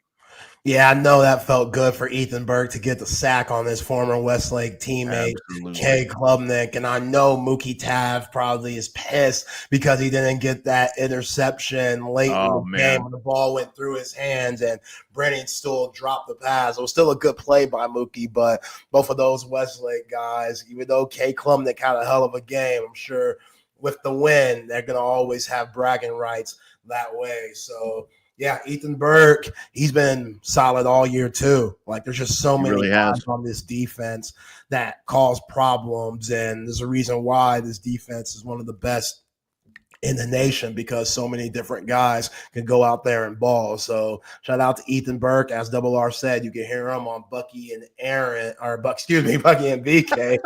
Yeah, I know that felt good for Ethan Burke to get the sack on his former Westlake teammate, Absolutely. Kay Klubnik. And I know Mookie Tav probably is pissed because he didn't get that interception late in Oh the game man. when the ball went through his hands and Brennan still dropped the pass. It was still a good play by Mookie, but both of those Westlake guys, even though Kay Klubnik had a hell of a game, I'm sure with the win, they're going to always have bragging rights that way. So, yeah, Ethan Burke, he's been solid all year too. Like there's just so He many really guys has. on this defense that cause problems, and there's a reason why this defense is one of the best in the nation because so many different guys can go out there and ball. So shout out to Ethan Burke. As Double R said, you can hear him on Bucky and Aaron, or Bucky and BK.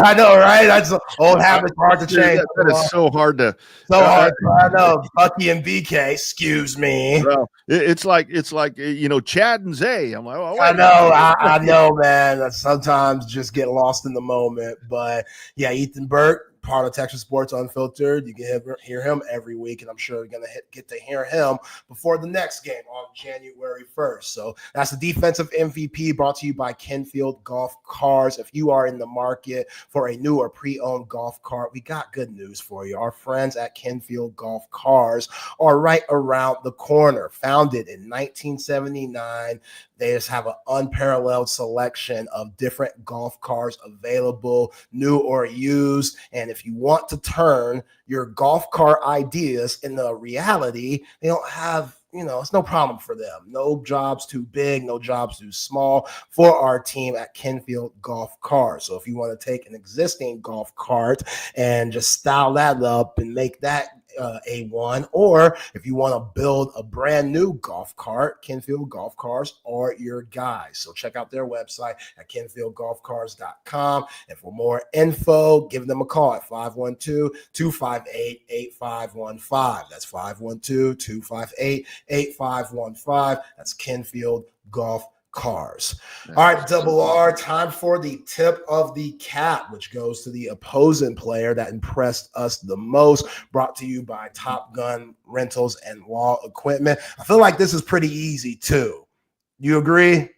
I know, right? That's old habits, hard to change. That is so hard to. So hard. I know. Bucky and BK, excuse me. Well, it's like Chad and Zay. I'm like, oh, I wait. know, I know, man. I sometimes just get lost in the moment. But yeah, Ethan Burke, part of Texas Sports Unfiltered. You can hear him every week, and I'm sure you're going to get to hear him before the next game on January 1st. So that's the defensive MVP brought to you by Kenfield Golf Cars. If you are in the market for a new or pre-owned golf cart, we got good news for you. Our friends at Kenfield Golf Cars are right around the corner. Founded in 1979, they just have an unparalleled selection of different golf cars available, new or used. And if you want to turn your golf cart ideas into reality, they don't have, it's no problem for them. No jobs too big, no jobs too small for our team at Kenfield Golf Cars. So if you want to take an existing golf cart and just style that up and make that A1, or if you want to build a brand new golf cart, Kenfield Golf Cars are your guys. So check out their website at kenfieldgolfcars.com. And for more info, give them a call at 512-258-8515. That's 512-258-8515. That's Kenfield Golf Cars. All right, Double R, time for the tip of the cap, which goes to the opposing player that impressed us the most, brought to you by Top Gun Rentals and Law Equipment. I feel like this is pretty easy too. You agree?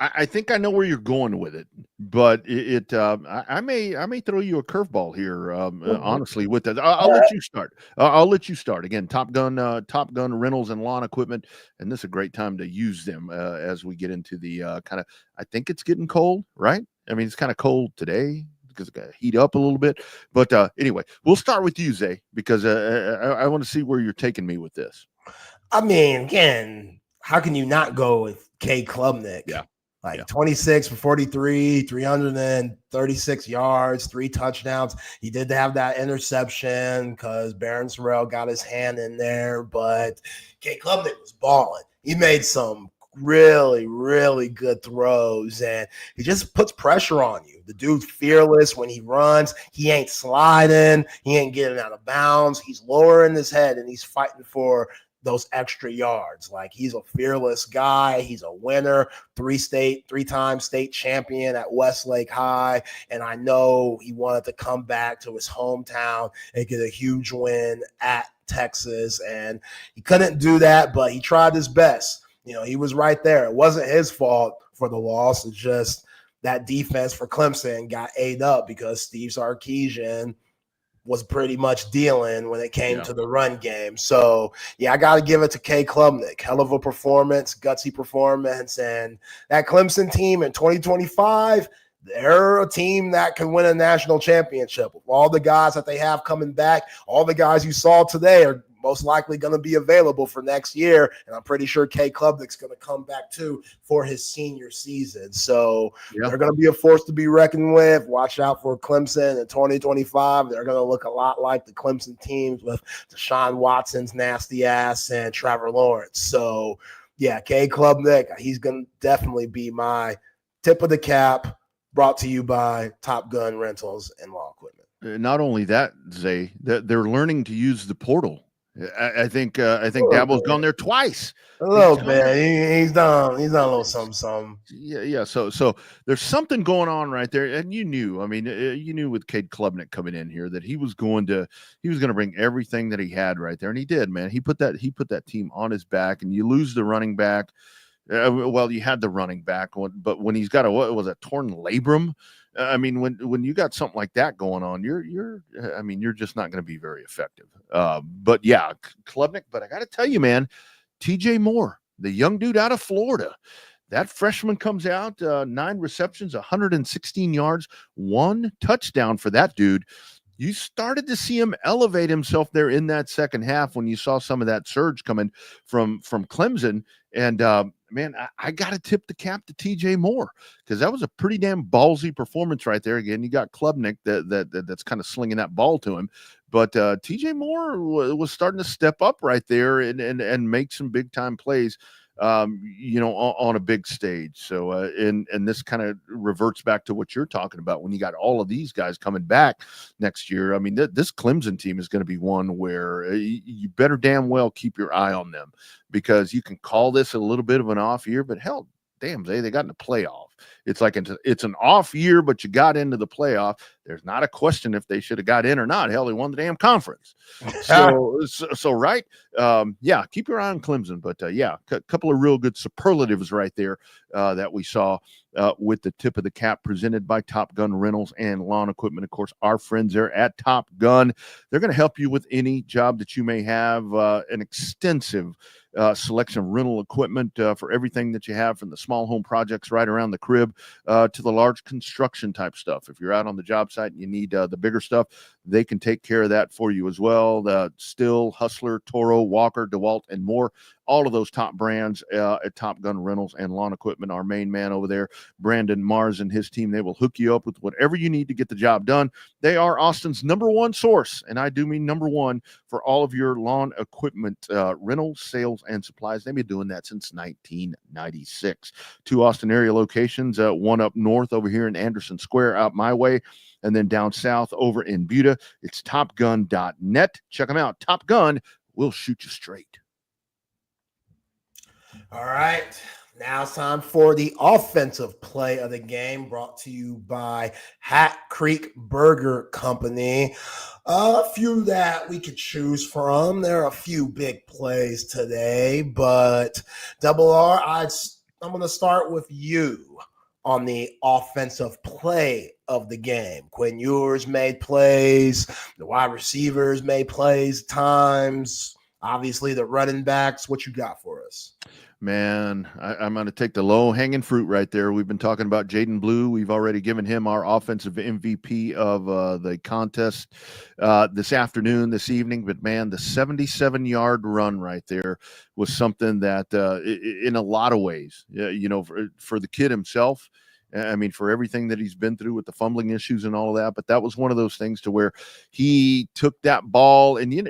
I think I know where you're going with it, but I may throw you a curveball here. Honestly, with that, I'll let you start. I'll let you start again. Top Gun Rentals and Lawn Equipment, and this is a great time to use them as we get into the kind of. I think it's getting cold, right? I mean, it's kind of cold today because it got to heat up a little bit. But anyway, we'll start with you, Zay, because I want to see where you're taking me with this. I mean, again, how can you not go with Kay Klubnik? Yeah. 26 for 43, 336 yards, 3 touchdowns. He did have that interception because Barron Sorrell got his hand in there, but Kay Klubnik was balling. He made some really, really good throws, and he just puts pressure on you. The dude's fearless when he runs. He ain't sliding. He ain't getting out of bounds. He's lowering his head, and he's fighting for those extra yards. Like, he's a fearless guy. He's a winner, 3-time state champion at Westlake High. And I know he wanted to come back to his hometown and get a huge win at Texas. And he couldn't do that, but he tried his best. He was right there. It wasn't his fault for the loss. It's just that defense for Clemson got ate up because Steve Sarkisian was pretty much dealing when it came to the run game. So, I got to give it to Kay Klubnik. Hell of a performance, gutsy performance. And that Clemson team in 2025, they're a team that can win a national championship. With all the guys that they have coming back, all the guys you saw today are most likely going to be available for next year. And I'm pretty sure Kay Klubnik's going to come back too for his senior season. So they're going to be a force to be reckoned with. Watch out for Clemson in 2025. They're going to look a lot like the Clemson teams with Deshaun Watson's nasty ass and Trevor Lawrence. So Kay Klubnik, he's going to definitely be my tip of the cap, brought to you by Top Gun Rentals and Law Equipment. Not only that, Zay, that they're learning to use the portal I think Dabo's gone there twice. A little bit. He's done a little something. Yeah. So there's something going on right there, and you knew. I mean, you knew with Cade Klubnik coming in here that he was going to bring everything that he had right there, and he did. Man, he put that team on his back, and you lose the running back. Well, you had the running back, but when he's got a torn labrum. I mean, when you got something like that going on, you're just not going to be very effective. But yeah, Klubnik. But I got to tell you, man, TJ Moore, the young dude out of Florida, that freshman comes out, 9 receptions, 116 yards, 1 touchdown for that dude. You started to see him elevate himself there in that second half when you saw some of that surge coming from Clemson. And man, I got to tip the cap to TJ Moore because that was a pretty damn ballsy performance right there. Again, you got Klubnik that's kind of slinging that ball to him, but TJ Moore was starting to step up right there and make some big time plays. On a big stage. So, and this kind of reverts back to what you're talking about when you got all of these guys coming back next year. I mean, this Clemson team is going to be one where you better damn well keep your eye on them because you can call this a little bit of an off year, but hell, damn, they got in the playoff. It's like it's an off year, but you got into the playoff. There's not a question if they should have got in or not. Hell, they won the damn conference. So right. Yeah, keep your eye on Clemson. But yeah, a couple of real good superlatives right there that we saw with the tip of the cap presented by Top Gun Rentals and Lawn Equipment. Of course, our friends there at Top Gun. They're going to help you with any job that you may have, an extensive selection of rental equipment for everything that you have, from the small home projects right around the crib to the large construction type stuff. If you're out on the job site and you need the bigger stuff, they can take care of that for you as well. The Still, Hustler, Toro, Walker, DeWalt, and more. All of those top brands at Top Gun Rentals and Lawn Equipment. Our main man over there, Brandon Mars, and his team, they will hook you up with whatever you need to get the job done. They are Austin's #1 source, and I do mean #1 for all of your lawn equipment rentals, sales, and supplies. They've been doing that since 1996. 2 Austin area locations, one up north over here in Anderson Square out my way, and then down south over in Buda. It's topgun.net. Check them out. Top Gun will shoot you straight. All right. Now it's time for the offensive play of the game, brought to you by Hat Creek Burger Company. A few that we could choose from. There are a few big plays today, but Double R, I'm going to start with you on the offensive play of the game. Quinn Ewers made plays. The wide receivers made plays times. Obviously, the running backs. What you got for us? Man, I'm going to take the low-hanging fruit right there. We've been talking about Jaden Blue. We've already given him our offensive MVP of the contest this evening. But, man, the 77-yard run right there was something that, in a lot of ways, for the kid himself, I mean, for everything that he's been through with the fumbling issues and all of that. But that was one of those things to where he took that ball and,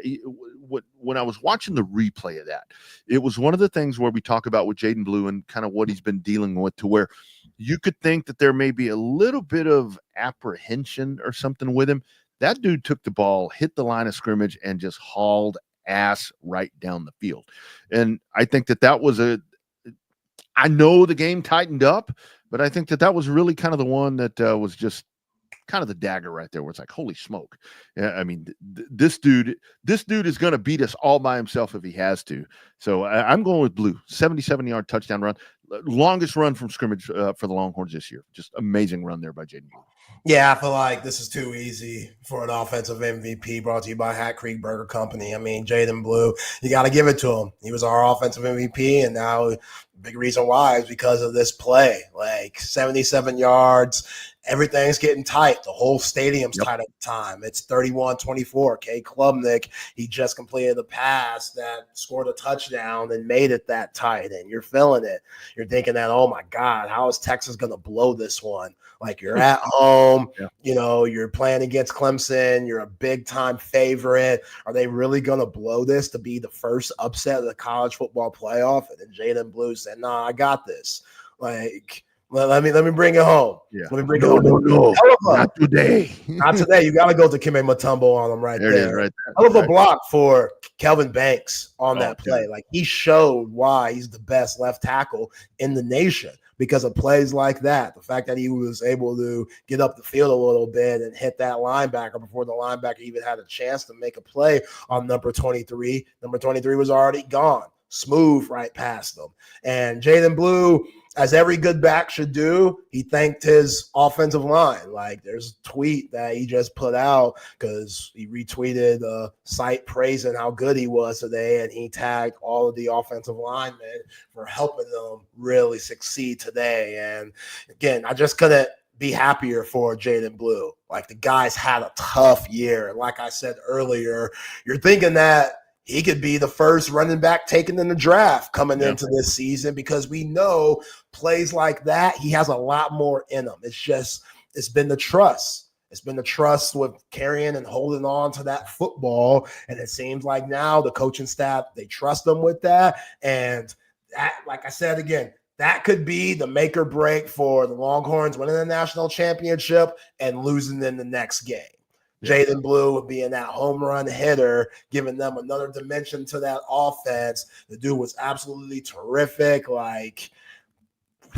when I was watching the replay of that, it was one of the things where we talk about with Jaden Blue and kind of what he's been dealing with, to where you could think that there may be a little bit of apprehension or something with him. That dude took the ball, hit the line of scrimmage, and just hauled ass right down the field. And I think that was I know the game tightened up, but I think that was really kind of the one that was just kind of the dagger right there, where it's like, holy smoke. I mean, this dude is going to beat us all by himself if he has to. So I'm going with Blue. 77-yard touchdown run. Longest run from scrimmage for the Longhorns this year. Just amazing run there by Jaden Blue. Yeah, I feel like this is too easy for an offensive MVP, brought to you by Hat Creek Burger Company. I mean, Jaden Blue, you got to give it to him. He was our offensive MVP, and now big reason why is because of this play. Like 77 yards, everything's getting tight. The whole stadium's tight at the time. It's 31-24. Cade Klubnik, he just completed the pass that scored a touchdown and made it that tight, and you're feeling it. You're thinking that, oh, my God, how is Texas going to blow this one? Like, you're at home, you're playing against Clemson. You're a big-time favorite. Are they really going to blow this to be the first upset of the college football playoff? And then Jaden Blue said, nah, I got this. Like Let me bring it home. Yeah. Let me bring it home. No, not today. Not today. You got to go to Kime Mutombo on him right There there. it is, right there. Hell of a block for Kelvin Banks on that play. Dude. Like, he showed why he's the best left tackle in the nation because of plays like that. The fact that he was able to get up the field a little bit and hit that linebacker before the linebacker even had a chance to make a play on number 23. Number 23 was already gone. Smooth right past them. And Jaden Blue, as every good back should do, he thanked his offensive line. Like, there's a tweet that he just put out because he retweeted a site praising how good he was today, and he tagged all of the offensive linemen for helping them really succeed today. And again, I just couldn't be happier for Jaden Blue. Like, the guy's had a tough year. And like I said earlier, you're thinking that he could be the first running back taken in the draft coming into this season because we know plays like that, he has a lot more in him. It's been the trust. It's been the trust with carrying and holding on to that football. And it seems like now the coaching staff, they trust him with that. And that, like I said again, that could be the make or break for the Longhorns winning the national championship and losing in the next game. Jaden Blue would be in that home run hitter, giving them another dimension to that offense. The dude was absolutely terrific. Like,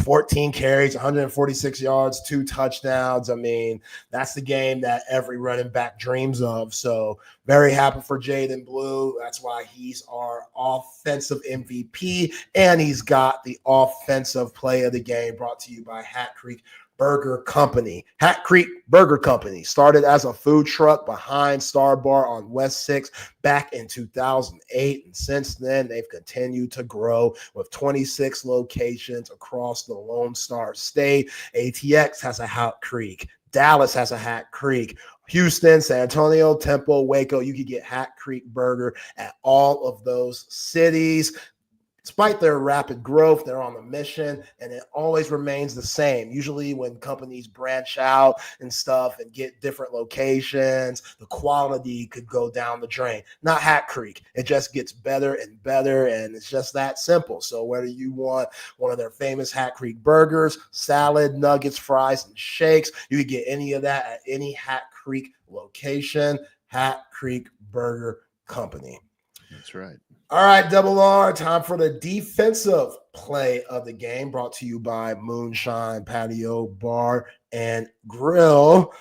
14 carries, 146 yards, 2 touchdowns. I mean, that's the game that every running back dreams of. So very happy for Jaden Blue. That's why he's our offensive MVP, and he's got the offensive play of the game brought to you by Hat Creek Burger Company. Hat Creek Burger Company started as a food truck behind Star Bar on West 6 back in 2008. And since then, they've continued to grow with 26 locations across the Lone Star State. ATX has a Hat Creek. Dallas has a Hat Creek. Houston, San Antonio, Temple, Waco. You can get Hat Creek Burger at all of those cities. Despite their rapid growth, they're on a mission, and it always remains the same. Usually when companies branch out and stuff and get different locations, the quality could go down the drain. Not Hat Creek. It just gets better and better, and it's just that simple. So whether you want one of their famous Hat Creek burgers, salad, nuggets, fries, and shakes, you can get any of that at any Hat Creek location. Hat Creek Burger Company. That's right. All right, Double R, time for the defensive play of the game, brought to you by Moonshine, Patio, Bar, and Grill.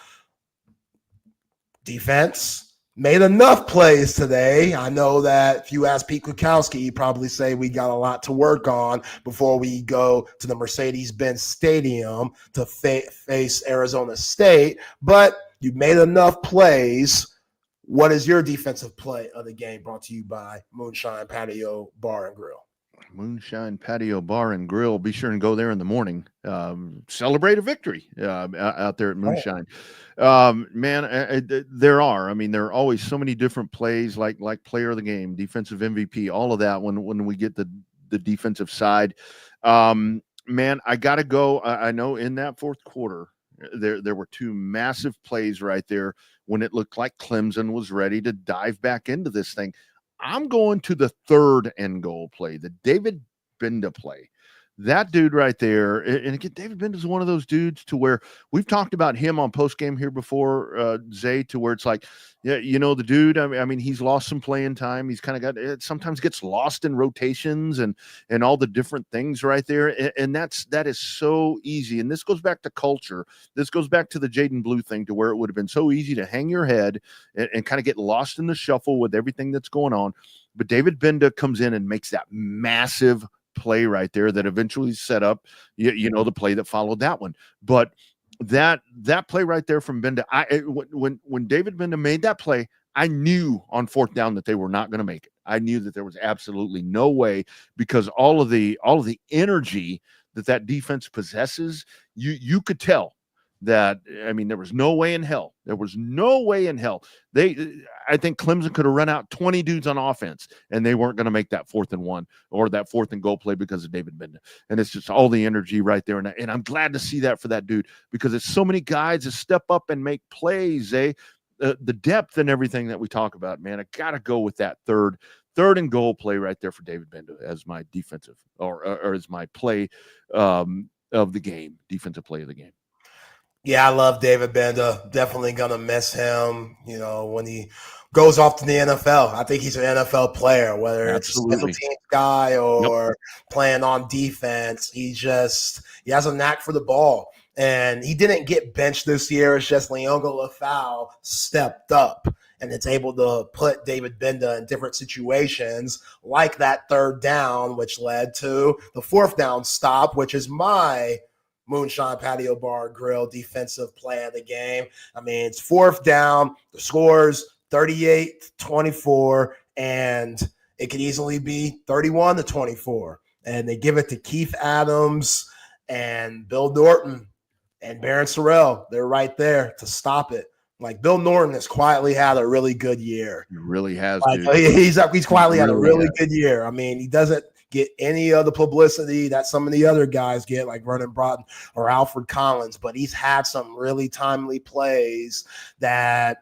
Defense made enough plays today. I know that if you ask Pete Kwiatkowski, he'd probably say we got a lot to work on before we go to the Mercedes-Benz Stadium to face Arizona State, but you made enough plays. What is your defensive play of the game, brought to you by Moonshine, Patio, Bar, and Grill? Moonshine, Patio, Bar, and Grill. Be sure and go there in the morning. Celebrate a victory out there at Moonshine. Man, there are always so many different plays, like player of the game, defensive MVP, all of that when we get the defensive side. Man, I got to go. I know in that fourth quarter, there were 2 massive plays right there when it looked like Clemson was ready to dive back into this thing. I'm going to the 3rd and goal play, the David Benda play. That dude right there, and again, David Benda is one of those dudes to where we've talked about him on postgame here before, Zay, to where it's like, yeah, you know, the dude, I mean, he's lost some playing time. He's kind of got, it sometimes gets lost in rotations and all the different things right there. And that is so easy. And this goes back to culture. This goes back to the Jaden Blue thing, to where it would have been so easy to hang your head and kind of get lost in the shuffle with everything that's going on. But David Benda comes in and makes that massive play right there that eventually set up, you know, the play that followed that one. But that play right there from Benda, when David Benda made that play, I knew on 4th down that they were not going to make it. I knew that there was absolutely no way, because all of the energy that defense possesses, you could tell that, I mean, there was no way in hell. There was no way in hell. I think Clemson could have run out 20 dudes on offense, and they weren't going to make that 4th and 1 or that 4th and goal play because of David Benda. And it's just all the energy right there. And I'm glad to see that for that dude, because it's so many guys that step up and make plays. The depth and everything that we talk about, man, I got to go with that third and goal play right there for David Benda as my defensive or as my play of the game, defensive play of the game. Yeah, I love David Benda. Definitely gonna miss him. You know, when he goes off to the NFL, I think he's an NFL player. Whether it's a special Absolutely. teams guy or Yep. playing on defense, he has a knack for the ball. And he didn't get benched this year. It's just Leongo Lafau stepped up and it's able to put David Benda in different situations, like that third down, which led to the fourth down stop, which is my Moonshine Patio Bar and Grill defensive play of the game. I mean, it's fourth down. The score's 38-24, and it could easily be 31-24. And they give it to Keith Adams and Bill Norton and Baron Sorrell. They're right there to stop it. Like, Bill Norton has quietly had a really good year. He really has, like, dude. He's quietly had a really good year. I mean, he doesn't get any of the publicity that some of the other guys get, like Vernon Broughton or Alfred Collins, but he's had some really timely plays that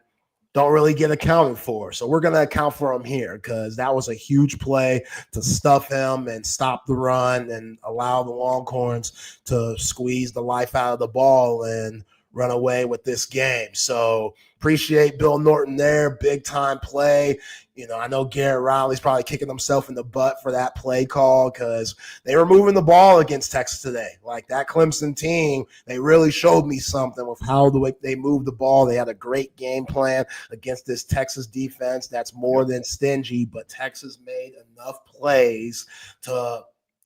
don't really get accounted for. So we're going to account for him here because that was a huge play to stuff him and stop the run and allow the Longhorns to squeeze the life out of the ball and run away with this game. So appreciate Bill Norton there. Big time play. You know, I know Garrett Riley's probably kicking himself in the butt for that play call because they were moving the ball against Texas today. Like, that Clemson team, they really showed me something with how the way they moved the ball. They had a great game plan against this Texas defense that's more than stingy, but Texas made enough plays to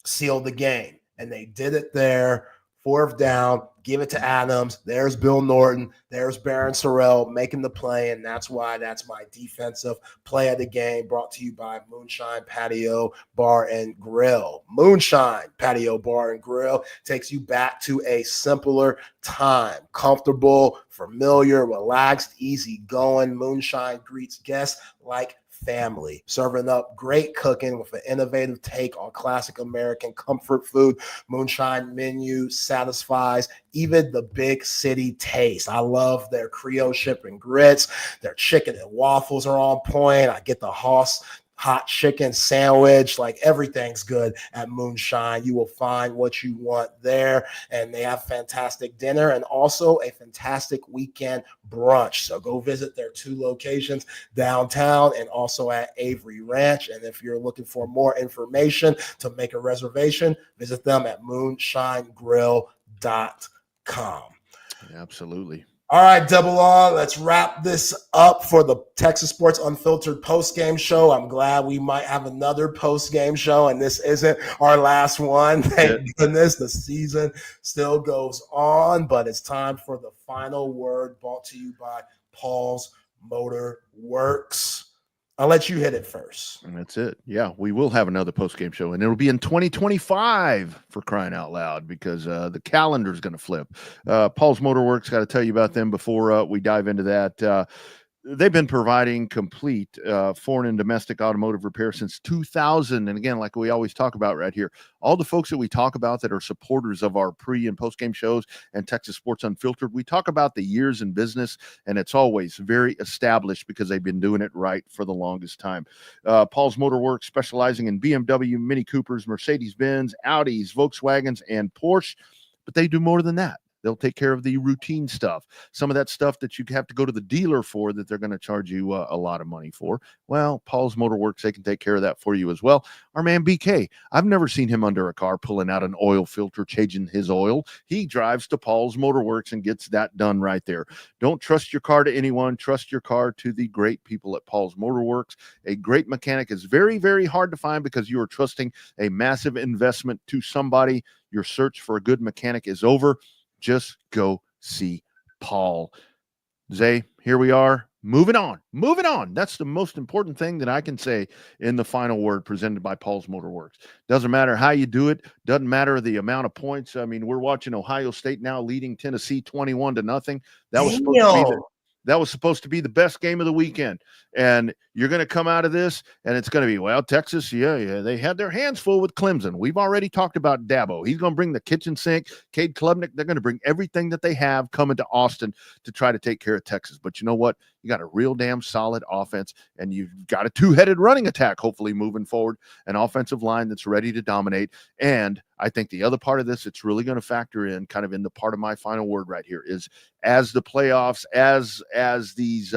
seal the game. And they did it there. Fourth down, give it to Adams. There's Bill Norton. There's Baron Sorrell making the play, and that's why that's my defensive play of the game, brought to you by Moonshine Patio Bar and Grill. Moonshine Patio Bar and Grill takes you back to a simpler time. Comfortable, familiar, relaxed, easy going. Moonshine greets guests like family, serving up great cooking with an innovative take on classic American comfort food. Moonshine menu satisfies even the big city taste. I love their Creole ship and grits. Their chicken and waffles are on point. I get the Hoss hot chicken sandwich. Like, everything's good at Moonshine. You will find what you want there, and they have fantastic dinner and also a fantastic weekend brunch. So go visit their two locations downtown and also at Avery Ranch. And if you're looking for more information to make a reservation, visit them at moonshinegrill.com. Absolutely. All right, Double R, let's wrap this up for the Texas Sports Unfiltered postgame show. I'm glad we might have another postgame show, and this isn't our last one. Thank goodness. The season still goes on, but it's time for the final word, brought to you by Paul's Motor Works. I'll let you hit it first. And that's it. Yeah, we will have another post-game show, and it'll be in 2025, for crying out loud, because the calendar is going to flip. Paul's Motorworks, got to tell you about them before we dive into that. They've been providing complete foreign and domestic automotive repair since 2000. And again, like we always talk about right here, all the folks that we talk about that are supporters of our pre and post game shows and Texas Sports Unfiltered, we talk about the years in business, and it's always very established because they've been doing it right for the longest time. Paul's Motorworks, specializing in BMW, Mini Coopers, Mercedes-Benz, Audis, Volkswagens, and Porsche, but they do more than that. They'll take care of the routine stuff. Some of that stuff that you have to go to the dealer for that they're going to charge you a lot of money for. Well, Paul's Motorworks, they can take care of that for you as well. Our man BK, I've never seen him under a car pulling out an oil filter, changing his oil. He drives to Paul's Motorworks and gets that done right there. Don't trust your car to anyone. Trust your car to the great people at Paul's Motorworks. A great mechanic is very, very hard to find because you are trusting a massive investment to somebody. Your search for a good mechanic is over. Just go see Paul. Zay, here we are. Moving on. That's the most important thing that I can say in the final word presented by Paul's Motorworks. Doesn't matter how you do it. Doesn't matter the amount of points. I mean, we're watching Ohio State now leading Tennessee 21-0. That was supposed to be the best game of the weekend. And you're going to come out of this, and it's going to be, well, Texas, yeah, they had their hands full with Clemson. We've already talked about Dabo. He's going to bring the kitchen sink. Cade Klubnik, they're going to bring everything that they have coming to Austin to try to take care of Texas. But you know what? You got a real damn solid offense, and you've got a two-headed running attack, hopefully moving forward, an offensive line that's ready to dominate. And I think the other part of this, it's really going to factor in kind of in the part of my final word right here is as the playoffs, as these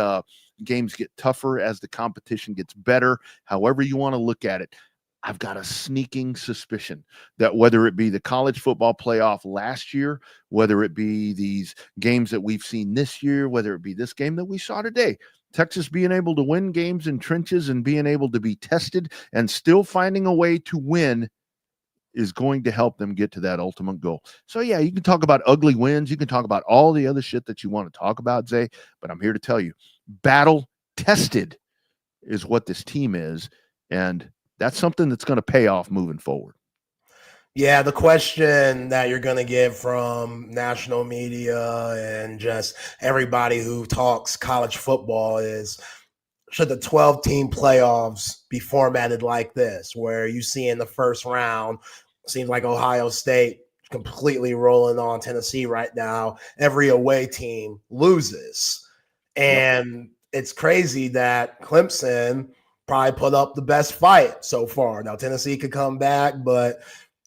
games get tougher, as the competition gets better, however you want to look at it, I've got a sneaking suspicion that whether it be the college football playoff last year, whether it be these games that we've seen this year, whether it be this game that we saw today, Texas being able to win games in trenches and being able to be tested and still finding a way to win is going to help them get to that ultimate goal. So, yeah, you can talk about ugly wins. You can talk about all the other shit that you want to talk about, Zay, but I'm here to tell you, battle tested is what this team is, and that's something that's going to pay off moving forward. Yeah, the question that you're going to get from national media and just everybody who talks college football is, should the 12-team playoffs be formatted like this, where you see in the first round, seems like Ohio State completely rolling on Tennessee right now, every away team loses. And it's crazy that Clemson probably put up the best fight so far. Now, Tennessee could come back, but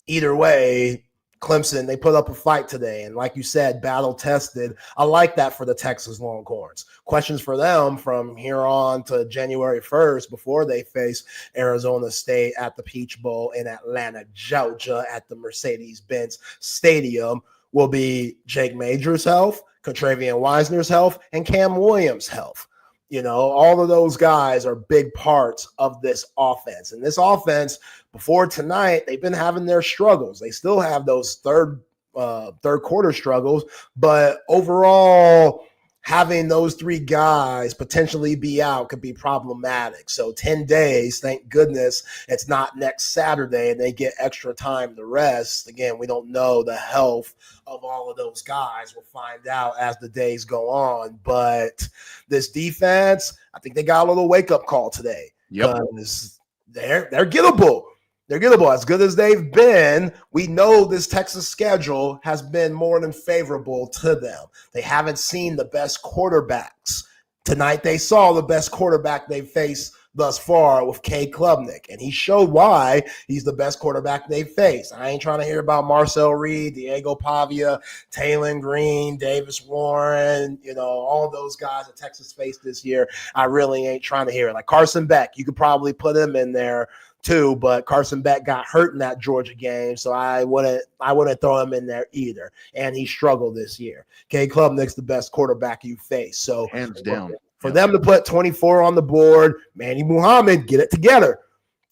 either way, Clemson, they put up a fight today. And like you said, battle tested. I like that for the Texas Longhorns. Questions for them from here on to January 1st before they face Arizona State at the Peach Bowl in Atlanta, Georgia at the Mercedes-Benz Stadium will be Jake Major's health, Contravian Wisner's health, and Cam Williams' health. You know, all of those guys are big parts of this offense. And this offense, before tonight, they've been having their struggles. They still have those third quarter struggles. But overall, having those three guys potentially be out could be problematic. So 10 days, thank goodness it's not next Saturday and they get extra time to rest. Again, we don't know the health of all of those guys. We'll find out as the days go on. But this defense, I think they got a little wake-up call today. Because they're gettable. They're gettable. As good as they've been, we know this Texas schedule has been more than favorable to them. They haven't seen the best quarterbacks. Tonight they saw the best quarterback they've faced thus far with Cade Klubnik, and he showed why he's the best quarterback they've faced. I ain't trying to hear about Marcel Reed, Diego Pavia, Taylon Green, Davis Warren, you know, all those guys that Texas faced this year. I really ain't trying to hear it. Like Carson Beck, you could probably put him in there too, but Carson Beck got hurt in that Georgia game, so I wouldn't throw him in there either. And he struggled this year. Cade Klubnik's the best quarterback you face. So hands down. For them to put 24 on the board, Manny Muhammad, get it together.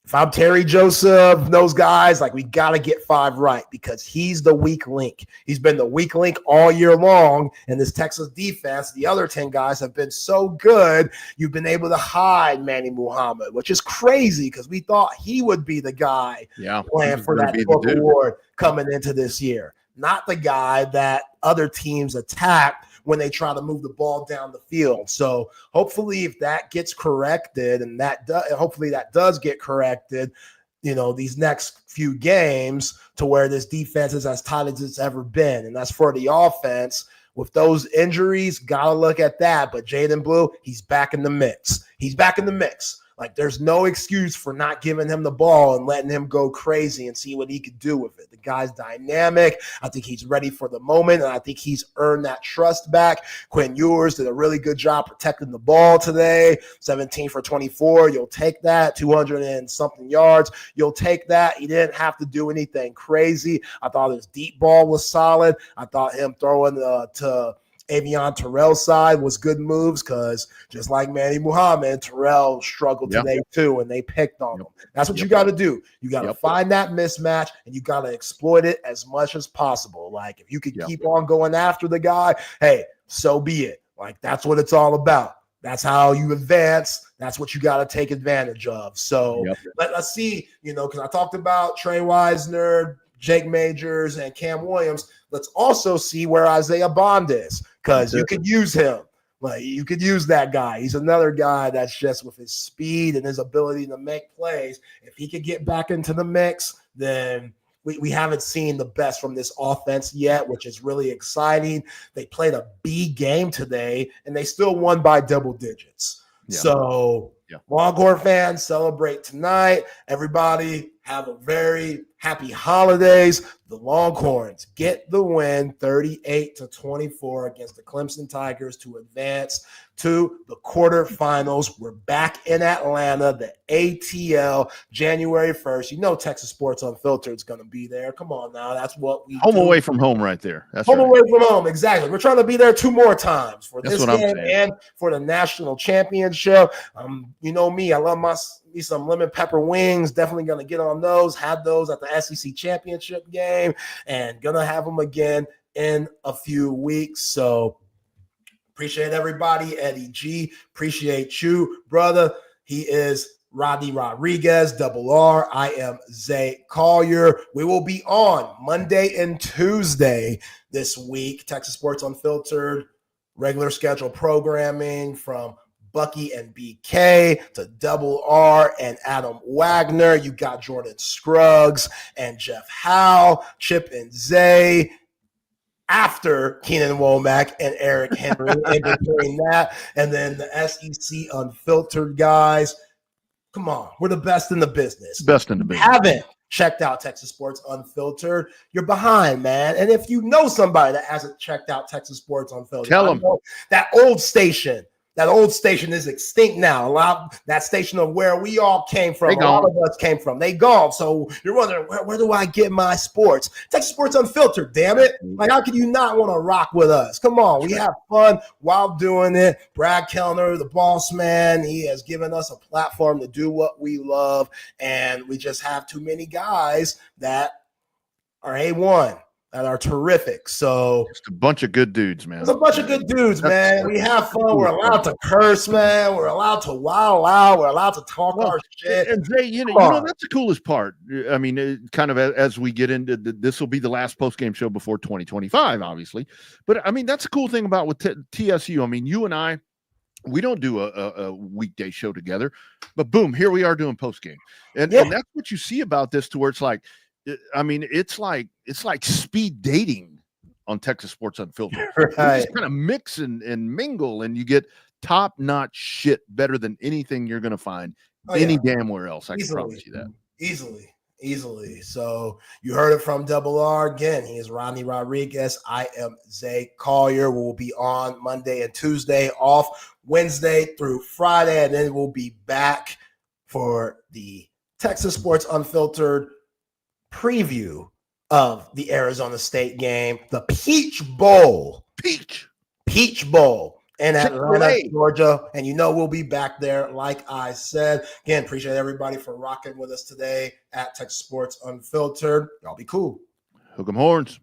If I'm Terry Joseph, those guys, like, we got to get 5 right because he's the weak link. He's been the weak link all year long. And this Texas defense, the other 10 guys have been so good, you've been able to hide Manny Muhammad, which is crazy because we thought he would be the guy playing for that award coming into this year, not the guy that other teams attack when they try to move the ball down the field. So hopefully if that gets corrected, and hopefully that does get corrected, you know, these next few games to where this defense is as tight as it's ever been. And that's for the offense. With those injuries, got to look at that. But Jaden Blue, he's back in the mix. He's back in the mix. Like, there's no excuse for not giving him the ball and letting him go crazy and see what he could do with it. The guy's dynamic. I think he's ready for the moment, and I think he's earned that trust back. Quinn Ewers did a really good job protecting the ball today. 17 for 24. You'll take that. 200 and something yards. You'll take that. He didn't have to do anything crazy. I thought his deep ball was solid. I thought him throwing to Avion Terrell's side was good moves because just like Manny Muhammad, Terrell struggled today too, and they picked on him. That's what you got to do. You got to find that mismatch, and you got to exploit it as much as possible. Like, if you could keep on going after the guy, hey, so be it. Like, that's what it's all about. That's how you advance. That's what you got to take advantage of. So let's see, you know, because I talked about Trey Wisner, Jake Majors, and Cam Williams. Let's also see where Isaiah Bond is, because you could use him. Like, you could use that guy. He's another guy that's just, with his speed and his ability to make plays, if he could get back into the mix, then we haven't seen the best from this offense yet, which is really exciting. They played a B game today, and they still won by double digits. Yeah. So Longhorn fans, celebrate tonight. Everybody have a very happy holidays. The Longhorns get the win 38-24 against the Clemson Tigers to advance to the quarterfinals. We're back in Atlanta, the ATL, January 1st. You know Texas Sports Unfiltered is going to be there. Come on now. That's what we home do. away from home right there. That's home right. away from home. Exactly. We're trying to be there 2 more times for That's this what game and for the national championship. You know me. I love me some lemon pepper wings. Definitely going to get on those. Had those at the SEC championship game and going to have them again in a few weeks. So appreciate everybody. Eddie G, appreciate you, brother. He is Rodney Rodriguez, double R. I am Zay Collier. We will be on Monday and Tuesday this week. Texas Sports Unfiltered, regular schedule programming from Bucky and BK to Double R and Adam Wagner. You got Jordan Scruggs and Jeff Howe, Chip and Zay. After Keenan Womack and Eric Henry, in between that, and then the SEC Unfiltered guys. Come on, we're the best in the business. Best in the business. Haven't checked out Texas Sports Unfiltered, you're behind, man. And if you know somebody that hasn't checked out Texas Sports Unfiltered, tell them that old station is extinct now. A lot that station of where we all came from, a lot of us came from. They gone. So you're wondering, where do I get my sports? Texas Sports Unfiltered, damn it. Like, how can you not want to rock with us? Come on, we have fun while doing it. Brad Kellner, the boss man, he has given us a platform to do what we love. And we just have too many guys that are A1. That are terrific. So just a bunch of good dudes, man. It's a bunch of good dudes, man. We have fun. We're allowed to curse, man. We're allowed to wild out. We're allowed to talk our shit. And Zay, you know that's the coolest part. I mean, kind of as we get into this will be the last post-game show before 2025, obviously. But I mean, that's the cool thing about with TSU. I mean, you and I, we don't do a weekday show together, but boom, here we are doing post-game. And that's what you see about this, to where it's like, I mean, it's like speed dating on Texas Sports Unfiltered. Right. You just kind of mix and mingle, and you get top-notch shit better than anything you're going to find damn where else. I can promise you that. Easily. So you heard it from Double R. Again, he is Rodney Rodriguez. I am Zay Collier. We will be on Monday and Tuesday, off Wednesday through Friday, and then we'll be back for the Texas Sports Unfiltered preview of the Arizona State game, the Peach Bowl in Atlanta, Georgia. And you know we'll be back there, like I said. Again, appreciate everybody for rocking with us today at Texas Sports Unfiltered. Y'all be cool. Hook 'em horns.